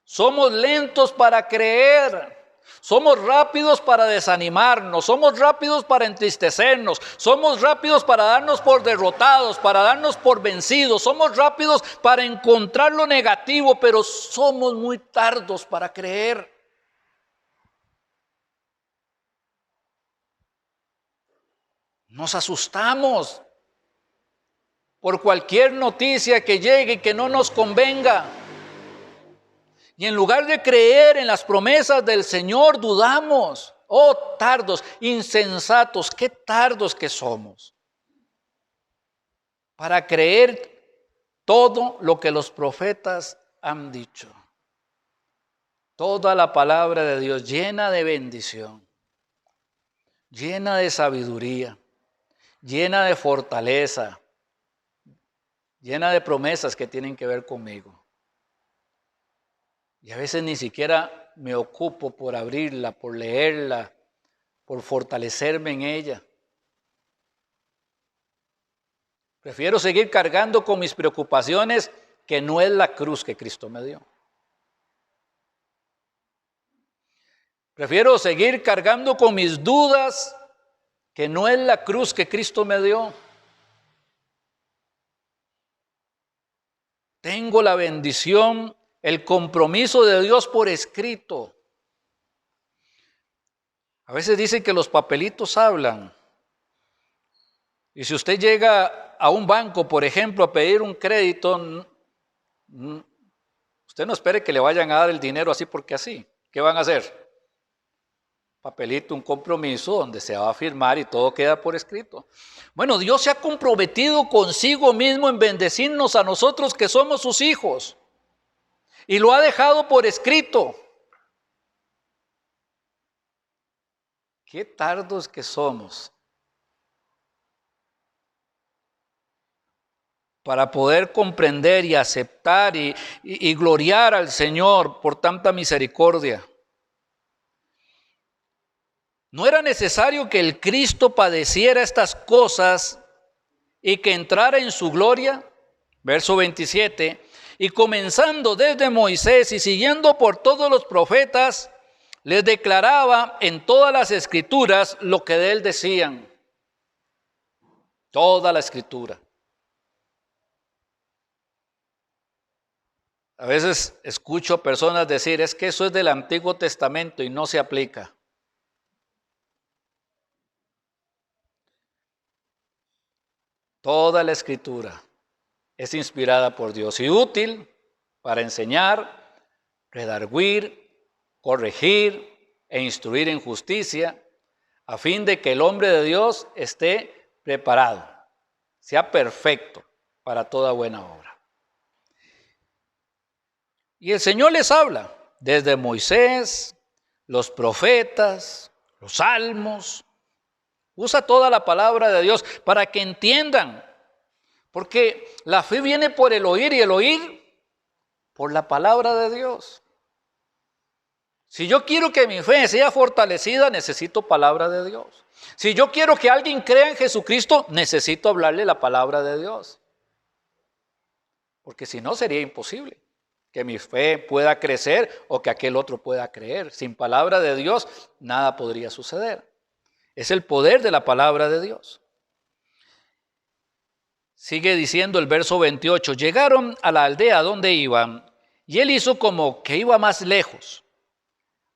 S4: Somos lentos para creer. Somos rápidos para desanimarnos, somos rápidos para entristecernos, somos rápidos para darnos por derrotados, para darnos por vencidos, somos rápidos para encontrar lo negativo, pero somos muy tardos para creer. Nos asustamos por cualquier noticia que llegue y que no nos convenga. Y en lugar de creer en las promesas del Señor, dudamos. Oh, tardos, insensatos, qué tardos que somos para creer todo lo que los profetas han dicho. Toda la palabra de Dios llena de bendición, llena de sabiduría, llena de fortaleza, llena de promesas que tienen que ver conmigo. Y a veces ni siquiera me ocupo por abrirla, por leerla, por fortalecerme en ella. Prefiero seguir cargando con mis preocupaciones, que no es la cruz que Cristo me dio. Prefiero seguir cargando con mis dudas, que no es la cruz que Cristo me dio. Tengo la bendición, el compromiso de Dios por escrito. A veces dicen que los papelitos hablan. Y si usted llega a un banco, por ejemplo, a pedir un crédito, usted no espere que le vayan a dar el dinero así porque así. ¿Qué van a hacer? Papelito, un compromiso donde se va a firmar y todo queda por escrito. Bueno, Dios se ha comprometido consigo mismo en bendecirnos a nosotros que somos sus hijos. Y lo ha dejado por escrito. Qué tardos que somos para poder comprender y aceptar y gloriar al Señor por tanta misericordia. ¿No era necesario que el Cristo padeciera estas cosas y que entrara en su gloria? Verso 27. Y comenzando desde Moisés y siguiendo por todos los profetas, les declaraba en todas las escrituras lo que de él decían. Toda la escritura. A veces escucho a personas decir, es que eso es del Antiguo Testamento y no se aplica. Toda la escritura es inspirada por Dios y útil para enseñar, redarguir, corregir e instruir en justicia, a fin de que el hombre de Dios esté preparado, sea perfecto para toda buena obra. Y el Señor les habla desde Moisés, los profetas, los salmos. Usa toda la palabra de Dios para que entiendan. Porque la fe viene por el oír y el oír por la palabra de Dios. Si yo quiero que mi fe sea fortalecida, necesito palabra de Dios. Si yo quiero que alguien crea en Jesucristo, necesito hablarle la palabra de Dios. Porque si no, sería imposible que mi fe pueda crecer o que aquel otro pueda creer. Sin palabra de Dios, nada podría suceder. Es el poder de la palabra de Dios. Sigue diciendo el verso 28, llegaron a la aldea donde iban y él hizo como que iba más lejos.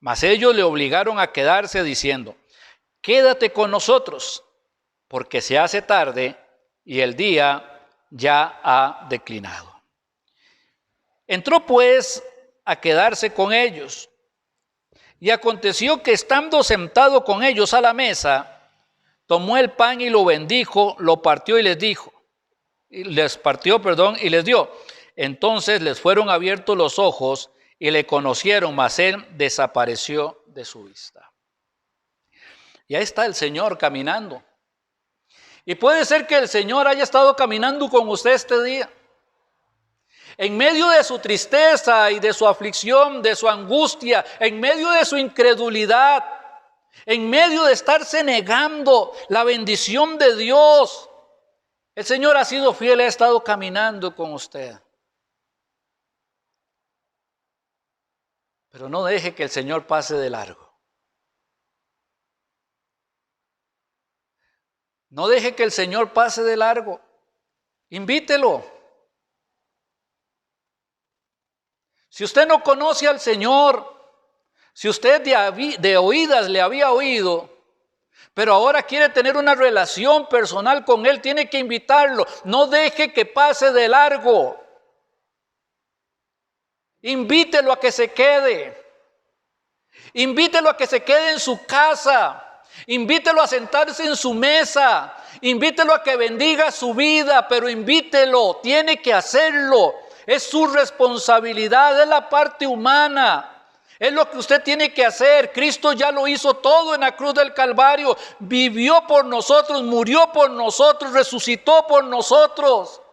S4: Mas ellos le obligaron a quedarse diciendo: quédate con nosotros, porque se hace tarde y el día ya ha declinado. Entró pues a quedarse con ellos. Y aconteció que estando sentado con ellos a la mesa, tomó el pan y lo bendijo, lo partió y les dijo, y les dio. Entonces les fueron abiertos los ojos y le conocieron, mas él desapareció de su vista. Y ahí está el Señor caminando. Y puede ser que el Señor haya estado caminando con usted este día. En medio de su tristeza y de su aflicción, de su angustia, en medio de su incredulidad, en medio de estarse negando la bendición de Dios, el Señor ha sido fiel, ha estado caminando con usted. Pero no deje que el Señor pase de largo. No deje que el Señor pase de largo. Invítelo. Si usted no conoce al Señor, si usted de oídas le había oído, pero ahora quiere tener una relación personal con Él, tiene que invitarlo. No deje que pase de largo. Invítelo a que se quede. Invítelo a que se quede en su casa. Invítelo a sentarse en su mesa. Invítelo a que bendiga su vida, pero invítelo. Tiene que hacerlo. Es su responsabilidad, es la parte humana. Es lo que usted tiene que hacer. Cristo ya lo hizo todo en la cruz del Calvario. Vivió por nosotros, murió por nosotros, resucitó por nosotros.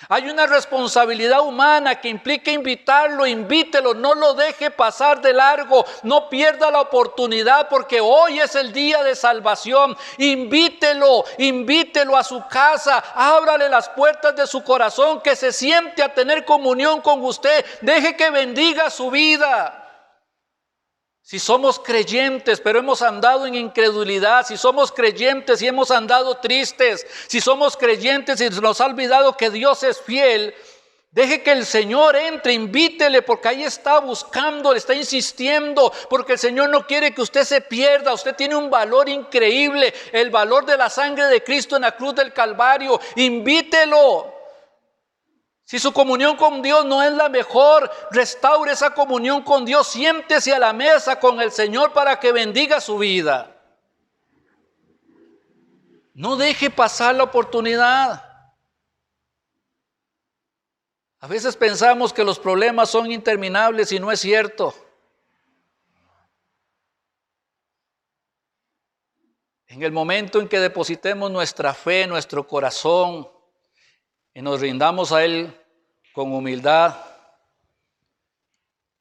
S4: Hay una responsabilidad humana que implica invitarlo, invítelo, no lo deje pasar de largo, no pierda la oportunidad porque hoy es el día de salvación. Invítelo a su casa, ábrale las puertas de su corazón, que se siente a tener comunión con usted, deje que bendiga su vida. Si somos creyentes, pero hemos andado en incredulidad, si somos creyentes y hemos andado tristes, si somos creyentes y nos ha olvidado que Dios es fiel, deje que el Señor entre, invítele, porque ahí está buscando, le está insistiendo, porque el Señor no quiere que usted se pierda. Usted tiene un valor increíble, el valor de la sangre de Cristo en la cruz del Calvario. Invítelo. Si su comunión con Dios no es la mejor, restaure esa comunión con Dios. Siéntese a la mesa con el Señor para que bendiga su vida. No deje pasar la oportunidad. A veces pensamos que los problemas son interminables y no es cierto. En el momento en que depositemos nuestra fe, nuestro corazón, y nos rindamos a Él con humildad,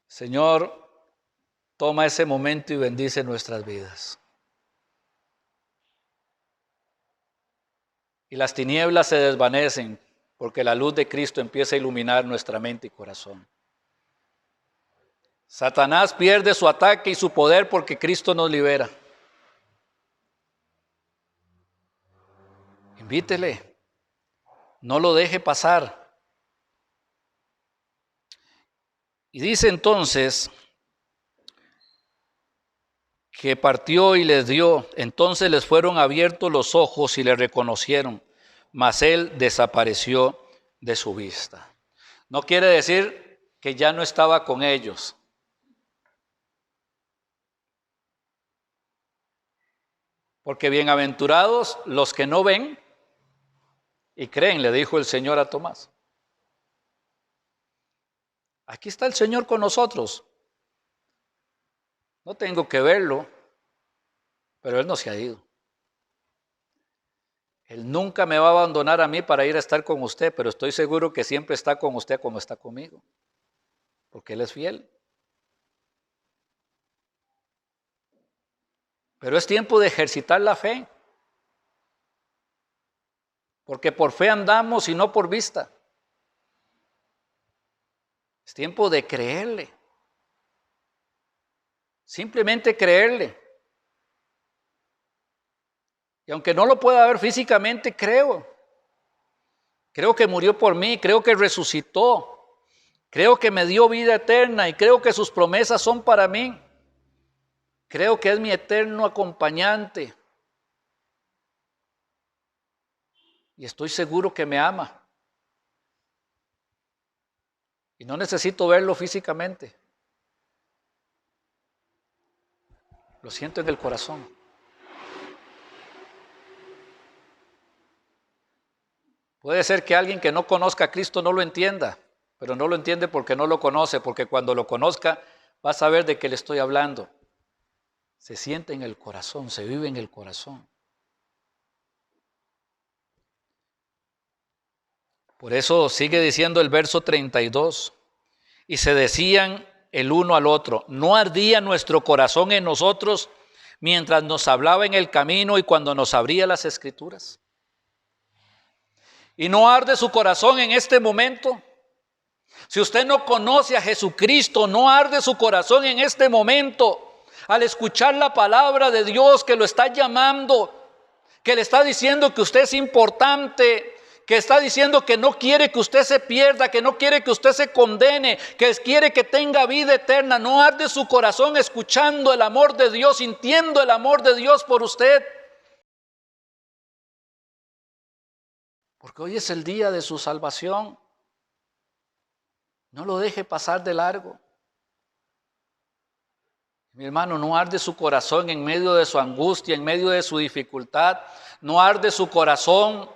S4: Señor, toma ese momento y bendice nuestras vidas. Y las tinieblas se desvanecen porque la luz de Cristo empieza a iluminar nuestra mente y corazón. Satanás pierde su ataque y su poder porque Cristo nos libera. Invítele, no lo deje pasar. Y dice entonces que partió y les dio, entonces les fueron abiertos los ojos y le reconocieron, mas él desapareció de su vista. No quiere decir que ya no estaba con ellos. Porque bienaventurados los que no ven y creen, le dijo el Señor a Tomás. Aquí está el Señor con nosotros. No tengo que verlo, pero Él no se ha ido. Él nunca me va a abandonar a mí para ir a estar con usted, pero estoy seguro que siempre está con usted como está conmigo, porque Él es fiel. Pero es tiempo de ejercitar la fe, porque por fe andamos y no por vista. Es tiempo de creerle. Simplemente creerle. Y aunque no lo pueda ver físicamente, creo. Creo que murió por mí, creo que resucitó. Creo que me dio vida eterna y creo que sus promesas son para mí. Creo que es mi eterno acompañante. Y estoy seguro que me ama. Y no necesito verlo físicamente. Lo siento en el corazón. Puede ser que alguien que no conozca a Cristo no lo entienda, pero no lo entiende porque no lo conoce, porque cuando lo conozca va a saber de qué le estoy hablando. Se siente en el corazón, se vive en el corazón. Por eso sigue diciendo el verso 32, y se decían el uno al otro, ¿no ardía nuestro corazón en nosotros mientras nos hablaba en el camino y cuando nos abría las Escrituras? ¿Y no arde su corazón en este momento? Si usted no conoce a Jesucristo, ¿no arde su corazón en este momento al escuchar la palabra de Dios que lo está llamando, que le está diciendo que usted es importante, que está diciendo que no quiere que usted se pierda, que no quiere que usted se condene, que quiere que tenga vida eterna? ¿No arde su corazón escuchando el amor de Dios, sintiendo el amor de Dios por usted? Porque hoy es el día de su salvación. No lo deje pasar de largo. Mi hermano, no arde su corazón en medio de su angustia, en medio de su dificultad. No arde su corazón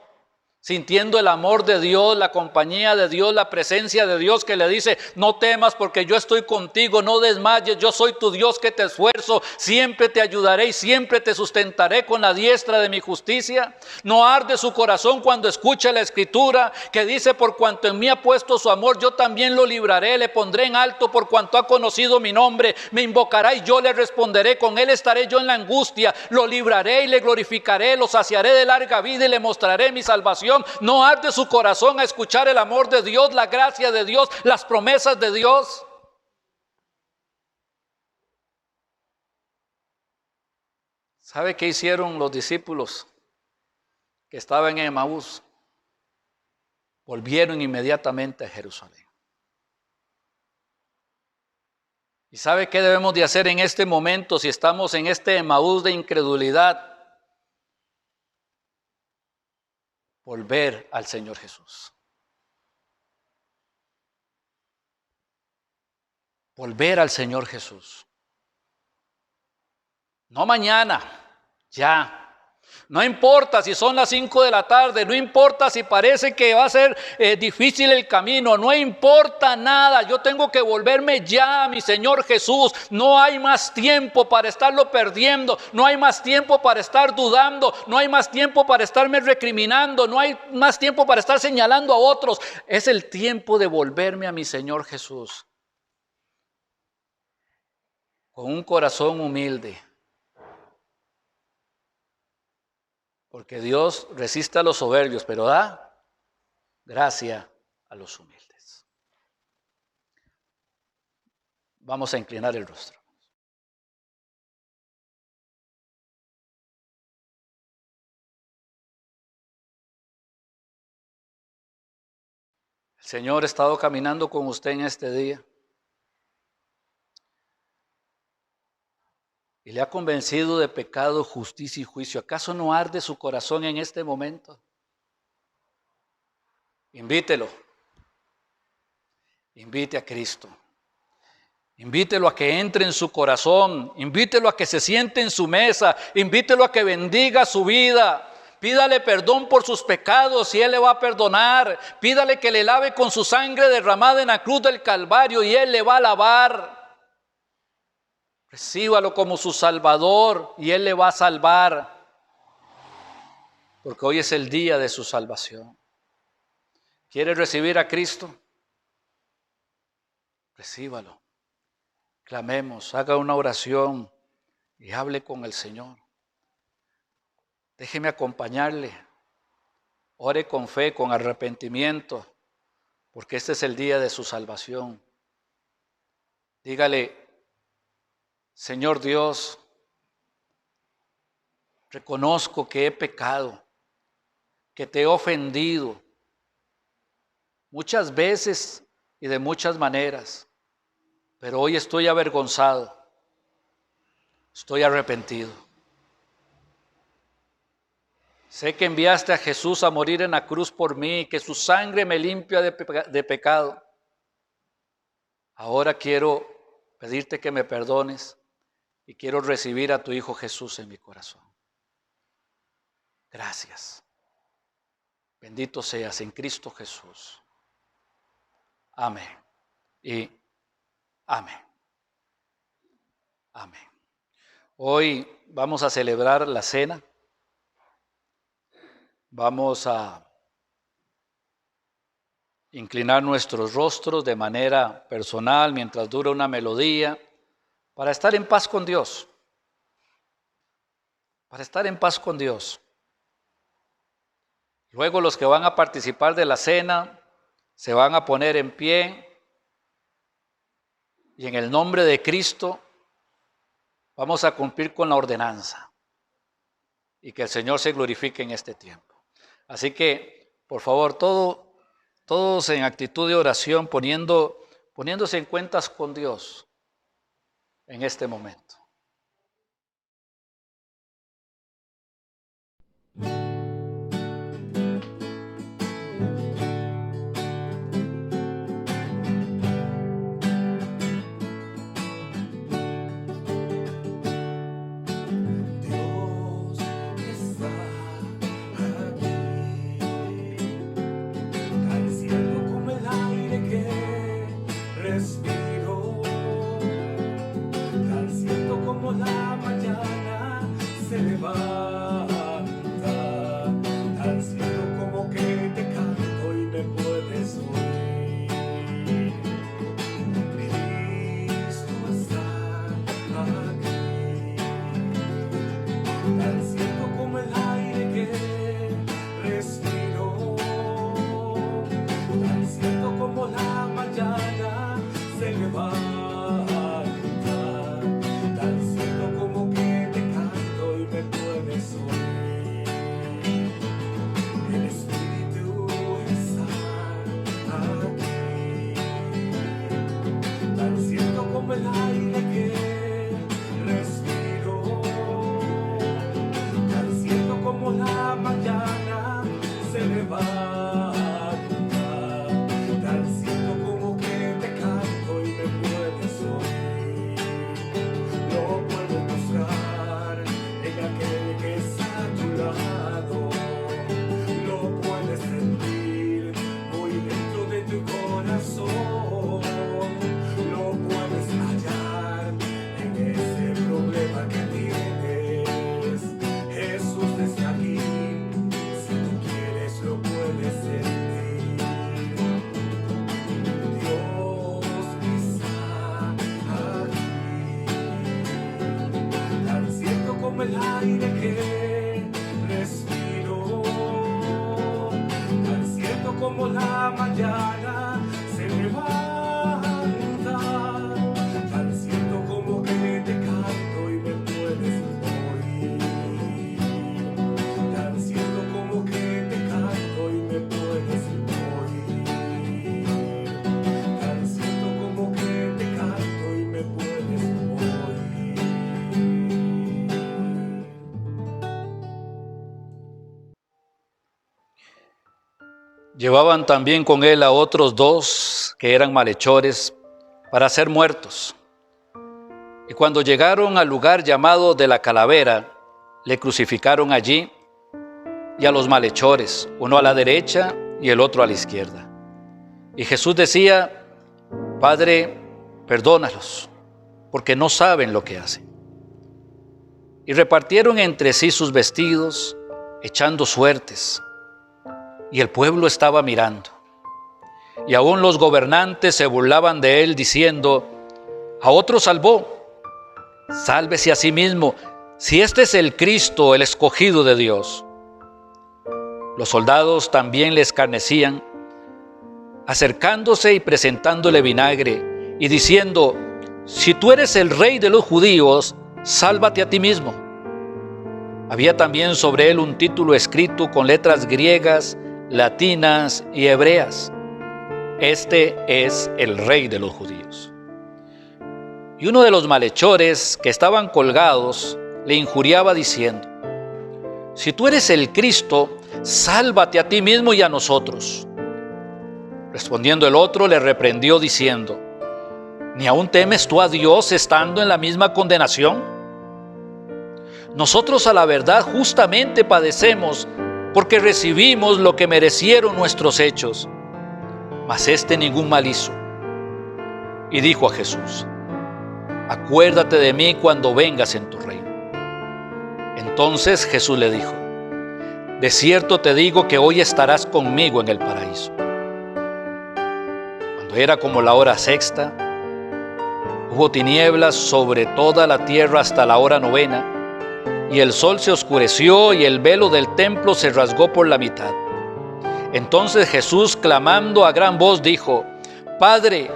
S4: sintiendo el amor de Dios, la compañía de Dios, la presencia de Dios que le dice, no temas porque yo estoy contigo, no desmayes, yo soy tu Dios que te esfuerzo, siempre te ayudaré y siempre te sustentaré con la diestra de mi justicia. No arde su corazón cuando escucha la Escritura que dice, por cuanto en mí ha puesto su amor, yo también lo libraré, le pondré en alto por cuanto ha conocido mi nombre, me invocará y yo le responderé, con él estaré yo en la angustia, lo libraré y le glorificaré, lo saciaré de larga vida y le mostraré mi salvación. No arde su corazón a escuchar el amor de Dios, la gracia de Dios, las promesas de Dios. ¿Sabe qué hicieron los discípulos que estaban en Emaús? Volvieron inmediatamente a Jerusalén. ¿Y sabe qué debemos de hacer en este momento si estamos en este Emaús de incredulidad? Volver al Señor Jesús. Volver al Señor Jesús. No mañana, ya. No importa si son las 5 de la tarde, no importa si parece que va a ser difícil el camino, no importa nada, yo tengo que volverme ya a mi Señor Jesús. No hay más tiempo para estarlo perdiendo, no hay más tiempo para estar dudando, no hay más tiempo para estarme recriminando, no hay más tiempo para estar señalando a otros. Es el tiempo de volverme a mi Señor Jesús. Con un corazón humilde. Porque Dios resiste a los soberbios, pero da gracia a los humildes. Vamos a inclinar el rostro. El Señor ha estado caminando con usted en este día. Y le ha convencido de pecado, justicia y juicio. ¿Acaso no arde su corazón en este momento? Invítelo. Invite a Cristo. Invítelo a que entre en su corazón. Invítelo a que se siente en su mesa. Invítelo a que bendiga su vida. Pídale perdón por sus pecados y Él le va a perdonar. Pídale que le lave con su sangre derramada en la cruz del Calvario y Él le va a lavar. Recíbalo como su Salvador y Él le va a salvar. Porque hoy es el día de su salvación. ¿Quiere recibir a Cristo? Recíbalo. Clamemos, haga una oración y hable con el Señor. Déjeme acompañarle. Ore con fe, con arrepentimiento, porque este es el día de su salvación. Dígale, Señor Dios, reconozco que he pecado, que te he ofendido muchas veces y de muchas maneras, pero hoy estoy avergonzado. estoy arrepentido. Sé que enviaste a Jesús a morir en la cruz por mí y que su sangre me limpia de pecado. Ahora quiero pedirte que me perdones y quiero recibir a tu Hijo Jesús en mi corazón. Gracias. Bendito seas en Cristo Jesús. Amén y amén. Amén. Hoy vamos a celebrar la cena. Vamos a inclinar nuestros rostros de manera personal mientras dura una melodía para estar en paz con Dios. Para estar en paz con Dios. Luego los que van a participar de la cena se van a poner en pie y en el nombre de Cristo vamos a cumplir con la ordenanza y que el Señor se glorifique en este tiempo. Así que, por favor, todos en actitud de oración, poniéndose en cuentas con Dios en este momento. Llevaban también con él a otros 2 que eran malhechores para ser muertos. Y cuando llegaron al lugar llamado de la Calavera, le crucificaron allí y a los malhechores, uno a la derecha y el otro a la izquierda. Y Jesús decía: Padre, perdónalos, porque no saben lo que hacen. Y repartieron entre sí sus vestidos, echando suertes. Y el pueblo estaba mirando. Y aún los gobernantes se burlaban de él, diciendo: a otro salvó, sálvese a sí mismo, si este es el Cristo, el escogido de Dios. Los soldados también le escarnecían, acercándose y presentándole vinagre, y diciendo: si tú eres el rey de los judíos, sálvate a ti mismo. Había también sobre él un título escrito con letras griegas, latinas y hebreas: Este es el Rey de los judíos. Y uno de los malhechores que estaban colgados le injuriaba diciendo: si tú eres el Cristo, sálvate a ti mismo y a nosotros. Respondiendo el otro, le reprendió diciendo: ¿ni aún temes tú a Dios estando en la misma condenación? Nosotros a la verdad justamente padecemos porque recibimos lo que merecieron nuestros hechos, mas este ningún mal hizo. Y dijo a Jesús: acuérdate de mí cuando vengas en tu reino. Entonces Jesús le dijo: de cierto te digo que hoy estarás conmigo en el paraíso. Cuando era como la hora sexta, hubo tinieblas sobre toda la tierra hasta la hora novena, y el sol se oscureció y el velo del templo se rasgó por la mitad. Entonces Jesús, clamando a gran voz, dijo: Padre,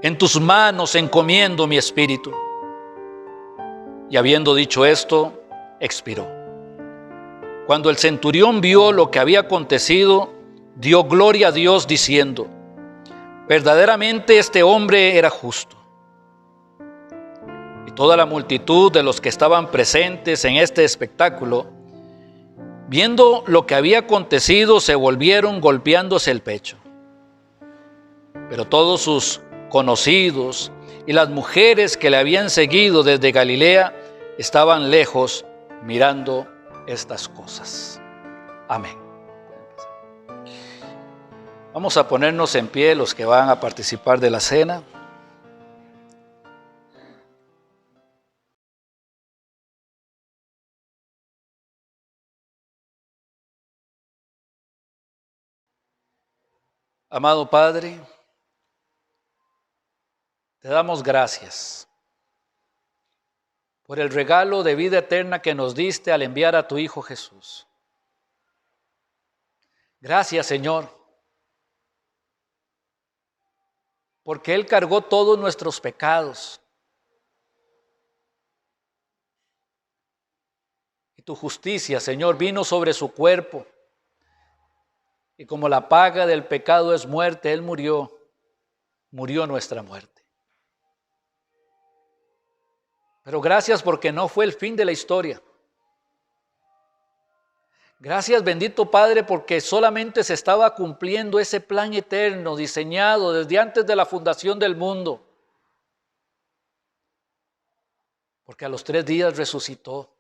S4: en tus manos encomiendo mi espíritu. Y habiendo dicho esto, expiró. Cuando el centurión vio lo que había acontecido, dio gloria a Dios diciendo: verdaderamente este hombre era justo. Y toda la multitud de los que estaban presentes en este espectáculo, viendo lo que había acontecido, se volvieron golpeándose el pecho. Pero todos sus conocidos y las mujeres que le habían seguido desde Galilea estaban lejos mirando estas cosas. Amén. Vamos a ponernos en pie los que van a participar de la cena. Amado Padre, te damos gracias por el regalo de vida eterna que nos diste al enviar a tu Hijo Jesús. Gracias, Señor, porque Él cargó todos nuestros pecados. Y tu justicia, Señor, vino sobre su cuerpo. Y como la paga del pecado es muerte, Él murió nuestra muerte. Pero gracias porque no fue el fin de la historia. Gracias, bendito Padre, porque solamente se estaba cumpliendo ese plan eterno diseñado desde antes de la fundación del mundo. Porque a los 3 días resucitó.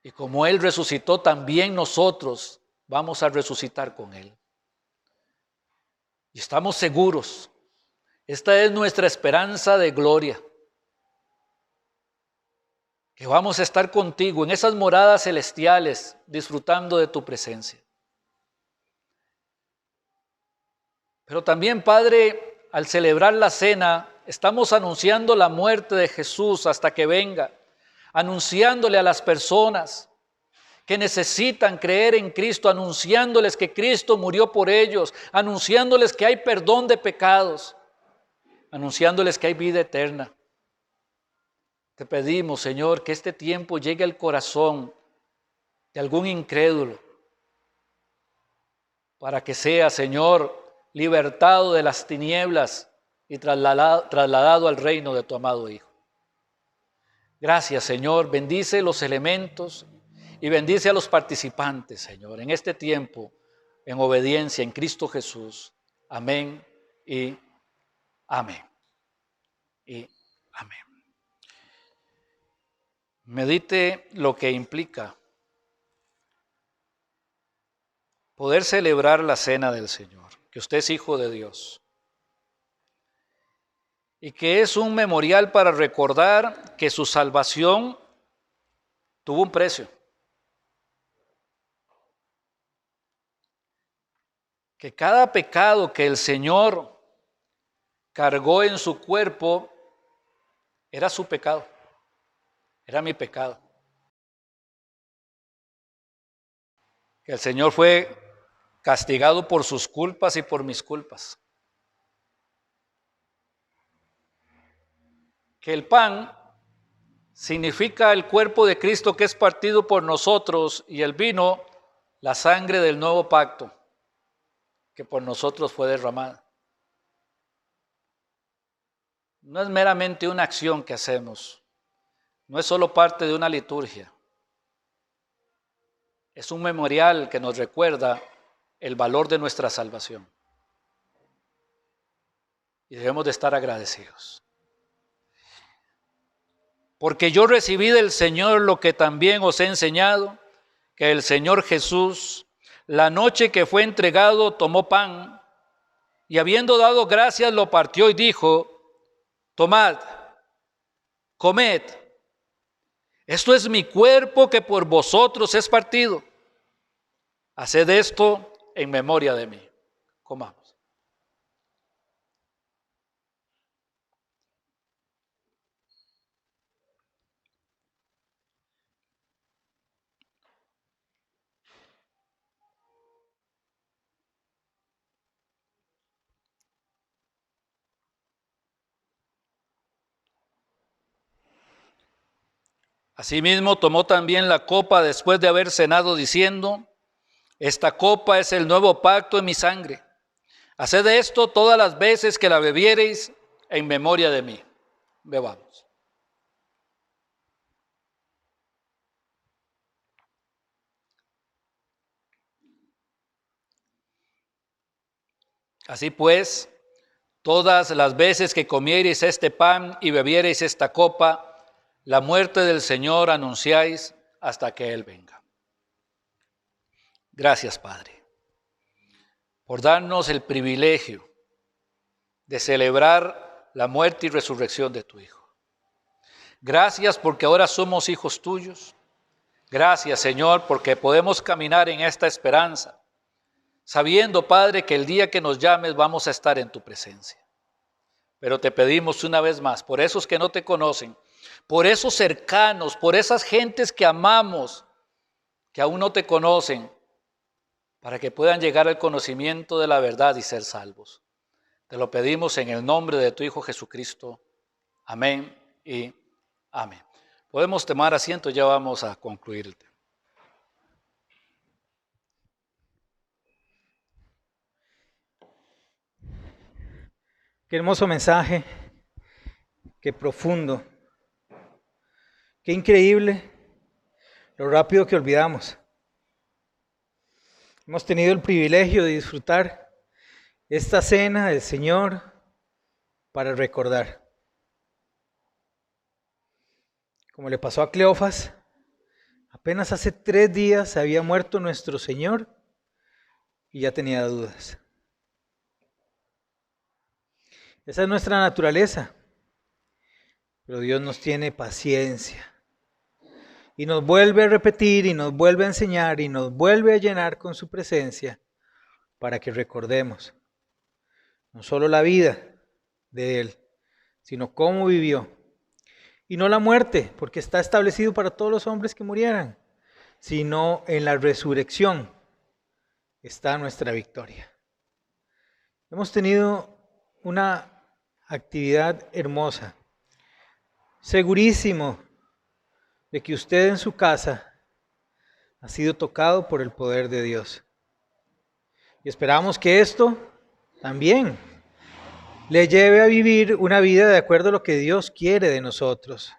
S4: Y como Él resucitó, también nosotros vamos a resucitar con Él. Y estamos seguros. Esta es nuestra esperanza de gloria. Que vamos a estar contigo en esas moradas celestiales, disfrutando de tu presencia. Pero también, Padre, al celebrar la cena, estamos anunciando la muerte de Jesús hasta que venga. Anunciándole a las personas que necesitan creer en Cristo, anunciándoles que Cristo murió por ellos, anunciándoles que hay perdón de pecados, anunciándoles que hay vida eterna. Te pedimos, Señor, que este tiempo llegue al corazón de algún incrédulo, para que sea, Señor, libertado de las tinieblas y trasladado al reino de tu amado Hijo. Gracias, Señor, bendice los elementos y bendice a los participantes, Señor, en este tiempo, en obediencia en Cristo Jesús. Amén y amén. Y amén. Medite lo que implica poder celebrar la cena del Señor, que usted es hijo de Dios. Y que es un memorial para recordar que su salvación tuvo un precio. Que cada pecado que el Señor cargó en su cuerpo era su pecado, era mi pecado. Que el Señor fue castigado por sus culpas y por mis culpas. Que el pan significa el cuerpo de Cristo que es partido por nosotros, y el vino, la sangre del nuevo pacto que por nosotros fue derramada. no es meramente una acción que hacemos, no es solo parte de una liturgia, es un memorial que nos recuerda el valor de nuestra salvación. Y debemos de estar agradecidos. Porque yo recibí del Señor lo que también os he enseñado, que el Señor Jesús, la noche que fue entregado, tomó pan y habiendo dado gracias lo partió y dijo: tomad, comed, esto es mi cuerpo que por vosotros es partido. Haced esto en memoria de mí. Comamos. Asimismo tomó también la copa después de haber cenado diciendo: esta copa es el nuevo pacto en mi sangre. Haced esto todas las veces que la bebiereis en memoria de mí. Bebamos. Así pues, todas las veces que comiereis este pan y bebiereis esta copa, la muerte del Señor anunciáis hasta que Él venga. Gracias, Padre, por darnos el privilegio de celebrar la muerte y resurrección de tu Hijo. Gracias porque ahora somos hijos tuyos. Gracias, Señor, porque podemos caminar en esta esperanza, sabiendo, Padre, que el día que nos llames vamos a estar en tu presencia. Pero te pedimos una vez más, por esos que no te conocen, por esos cercanos, por esas gentes que amamos, que aún no te conocen, para que puedan llegar al conocimiento de la verdad y ser salvos. Te lo pedimos en el nombre de tu Hijo Jesucristo. Amén y amén. Podemos tomar asiento, ya vamos a concluir el tema.
S1: Qué hermoso mensaje, qué profundo, qué increíble lo rápido que olvidamos. Hemos tenido el privilegio de disfrutar esta cena del Señor para recordar. Como le pasó a Cleofas, apenas hace 3 días había muerto nuestro Señor y ya tenía dudas. Esa es nuestra naturaleza, pero Dios nos tiene paciencia y nos vuelve a repetir y nos vuelve a enseñar y nos vuelve a llenar con su presencia para que recordemos no solo la vida de Él, sino cómo vivió. Y no la muerte, porque está establecido para todos los hombres que murieran, sino en la resurrección está nuestra victoria. Hemos tenido una actividad hermosa. Segurísimo de que usted en su casa ha sido tocado por el poder de Dios. Y esperamos que esto también le lleve a vivir una vida de acuerdo a lo que Dios quiere de nosotros.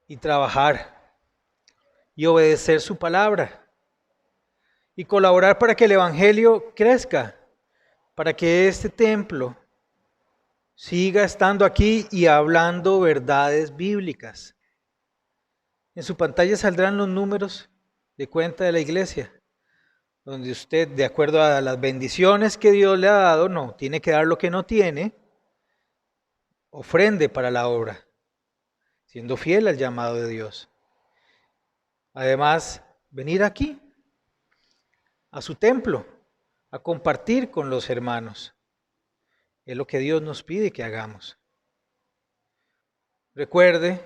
S1: Y trabajar y obedecer su palabra. Y colaborar para que el Evangelio crezca, para que este templo siga estando aquí y hablando verdades bíblicas. En su pantalla saldrán los números de cuenta de la iglesia, donde usted, de acuerdo a las bendiciones que Dios le ha dado, no tiene que dar lo que no tiene, ofrende para la obra, siendo fiel al llamado de Dios. Además, venir aquí, a su templo, a compartir con los hermanos. Es lo que Dios nos pide que hagamos. Recuerde,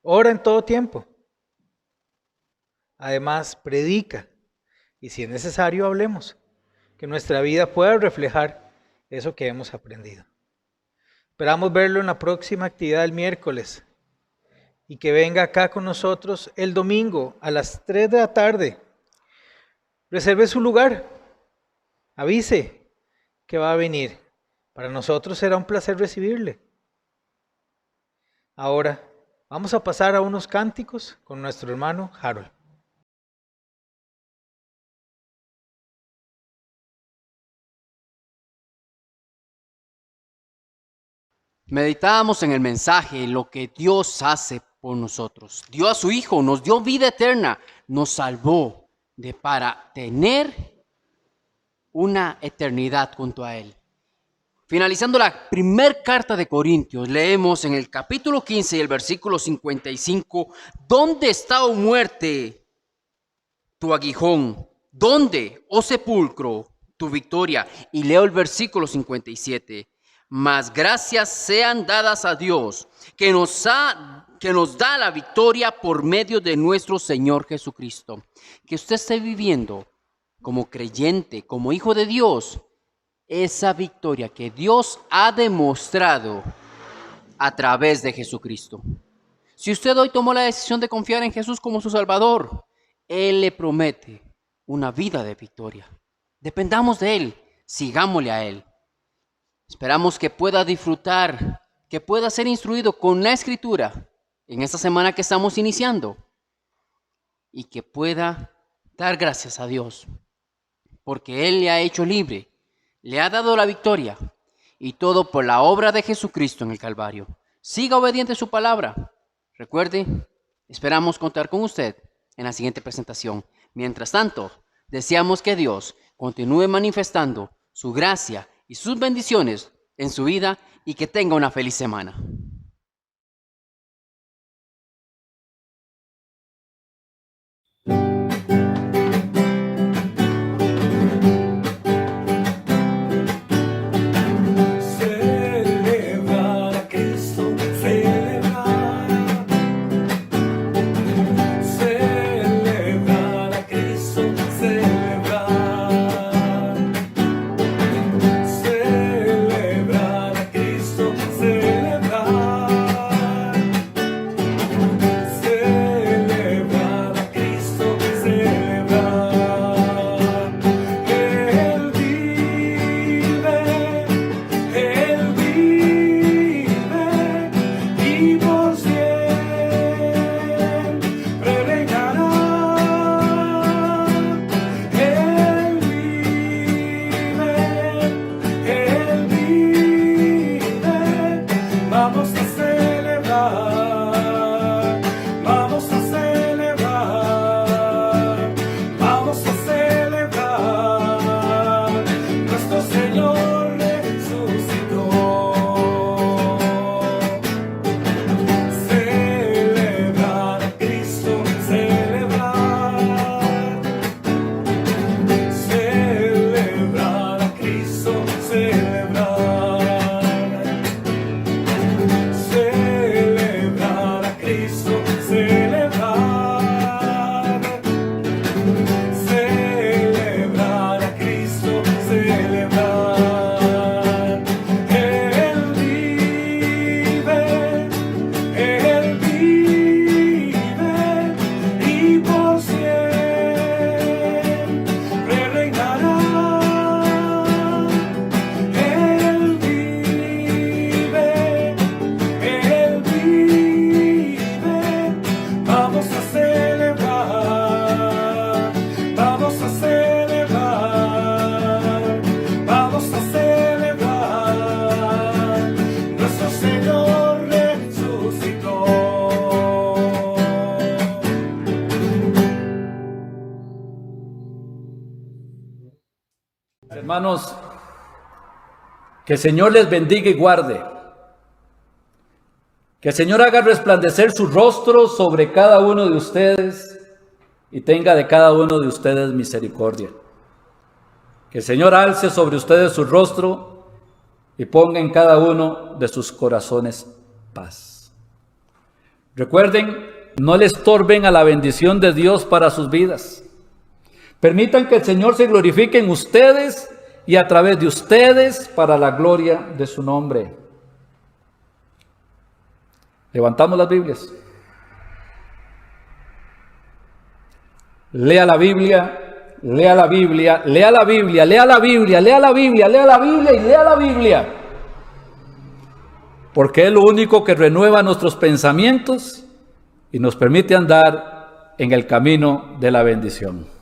S1: ora en todo tiempo. Además, predica. Y si es necesario, hablemos. Que nuestra vida pueda reflejar eso que hemos aprendido. Esperamos verlo en la próxima actividad del miércoles. Y que venga acá con nosotros el domingo a las 3 de la tarde. Reserve su lugar. Avise que va a venir Para nosotros será un placer recibirle. Ahora, vamos a pasar a unos cánticos con nuestro hermano Harold.
S2: Meditábamos en el mensaje, lo que Dios hace por nosotros. Dio a su Hijo, nos dio vida eterna, nos salvó para tener una eternidad junto a Él. Finalizando la primera carta de Corintios, leemos en el capítulo 15 y el versículo 55, ¿dónde está, oh muerte, tu aguijón? ¿Dónde, oh sepulcro, tu victoria? Y leo el versículo 57. Mas gracias sean dadas a Dios, que nos da la victoria por medio de nuestro Señor Jesucristo. Que usted esté viviendo como creyente, como hijo de Dios, esa victoria que Dios ha demostrado a través de Jesucristo. Si usted hoy tomó la decisión de confiar en Jesús como su Salvador, Él le promete una vida de victoria. Dependamos de Él, sigámosle a Él. Esperamos que pueda disfrutar, que pueda ser instruido con la Escritura en esta semana que estamos iniciando y que pueda dar gracias a Dios porque Él le ha hecho libre, le ha dado la victoria y todo por la obra de Jesucristo en el Calvario. Siga obediente a su palabra. Recuerde, esperamos contar con usted en la siguiente presentación. Mientras tanto, deseamos que Dios continúe manifestando su gracia y sus bendiciones en su vida y que tenga una feliz semana.
S3: Celebrar a Cristo, celebrar. Celebrar a Cristo, celebrar. Celebrar a Cristo, celebrar. Celebrar a Cristo, celebrar. Él vive y por siempre reinará. Él vive, vamos a celebrar, vamos a celebrar, vamos a celebrar, nuestro Señor resucitó. Celebrar a Cristo, celebrar. Celebrar a Cristo, celebrar. Celebrar a Cristo, celebrar. Celebrar a Cristo, celebrar. Él vive y por siempre reinará. Él vive, vamos a celebrar, vamos a celebrar, vamos a celebrar, nuestro Señor resucitó.
S4: Hermanos, que el Señor les bendiga y guarde. Que el Señor haga resplandecer su rostro sobre cada uno de ustedes y tenga de cada uno de ustedes misericordia. Que el Señor alce sobre ustedes su rostro y ponga en cada uno de sus corazones paz. Recuerden, no le estorben a la bendición de Dios para sus vidas. Permitan que el Señor se glorifique en ustedes y a través de ustedes para la gloria de su nombre. Levantamos las Biblias. Lea la Biblia, lea la Biblia, lea la Biblia, lea la Biblia, lea la Biblia, lea la Biblia y lea la Biblia. porque es lo único que renueva nuestros pensamientos y nos permite andar en el camino de la bendición.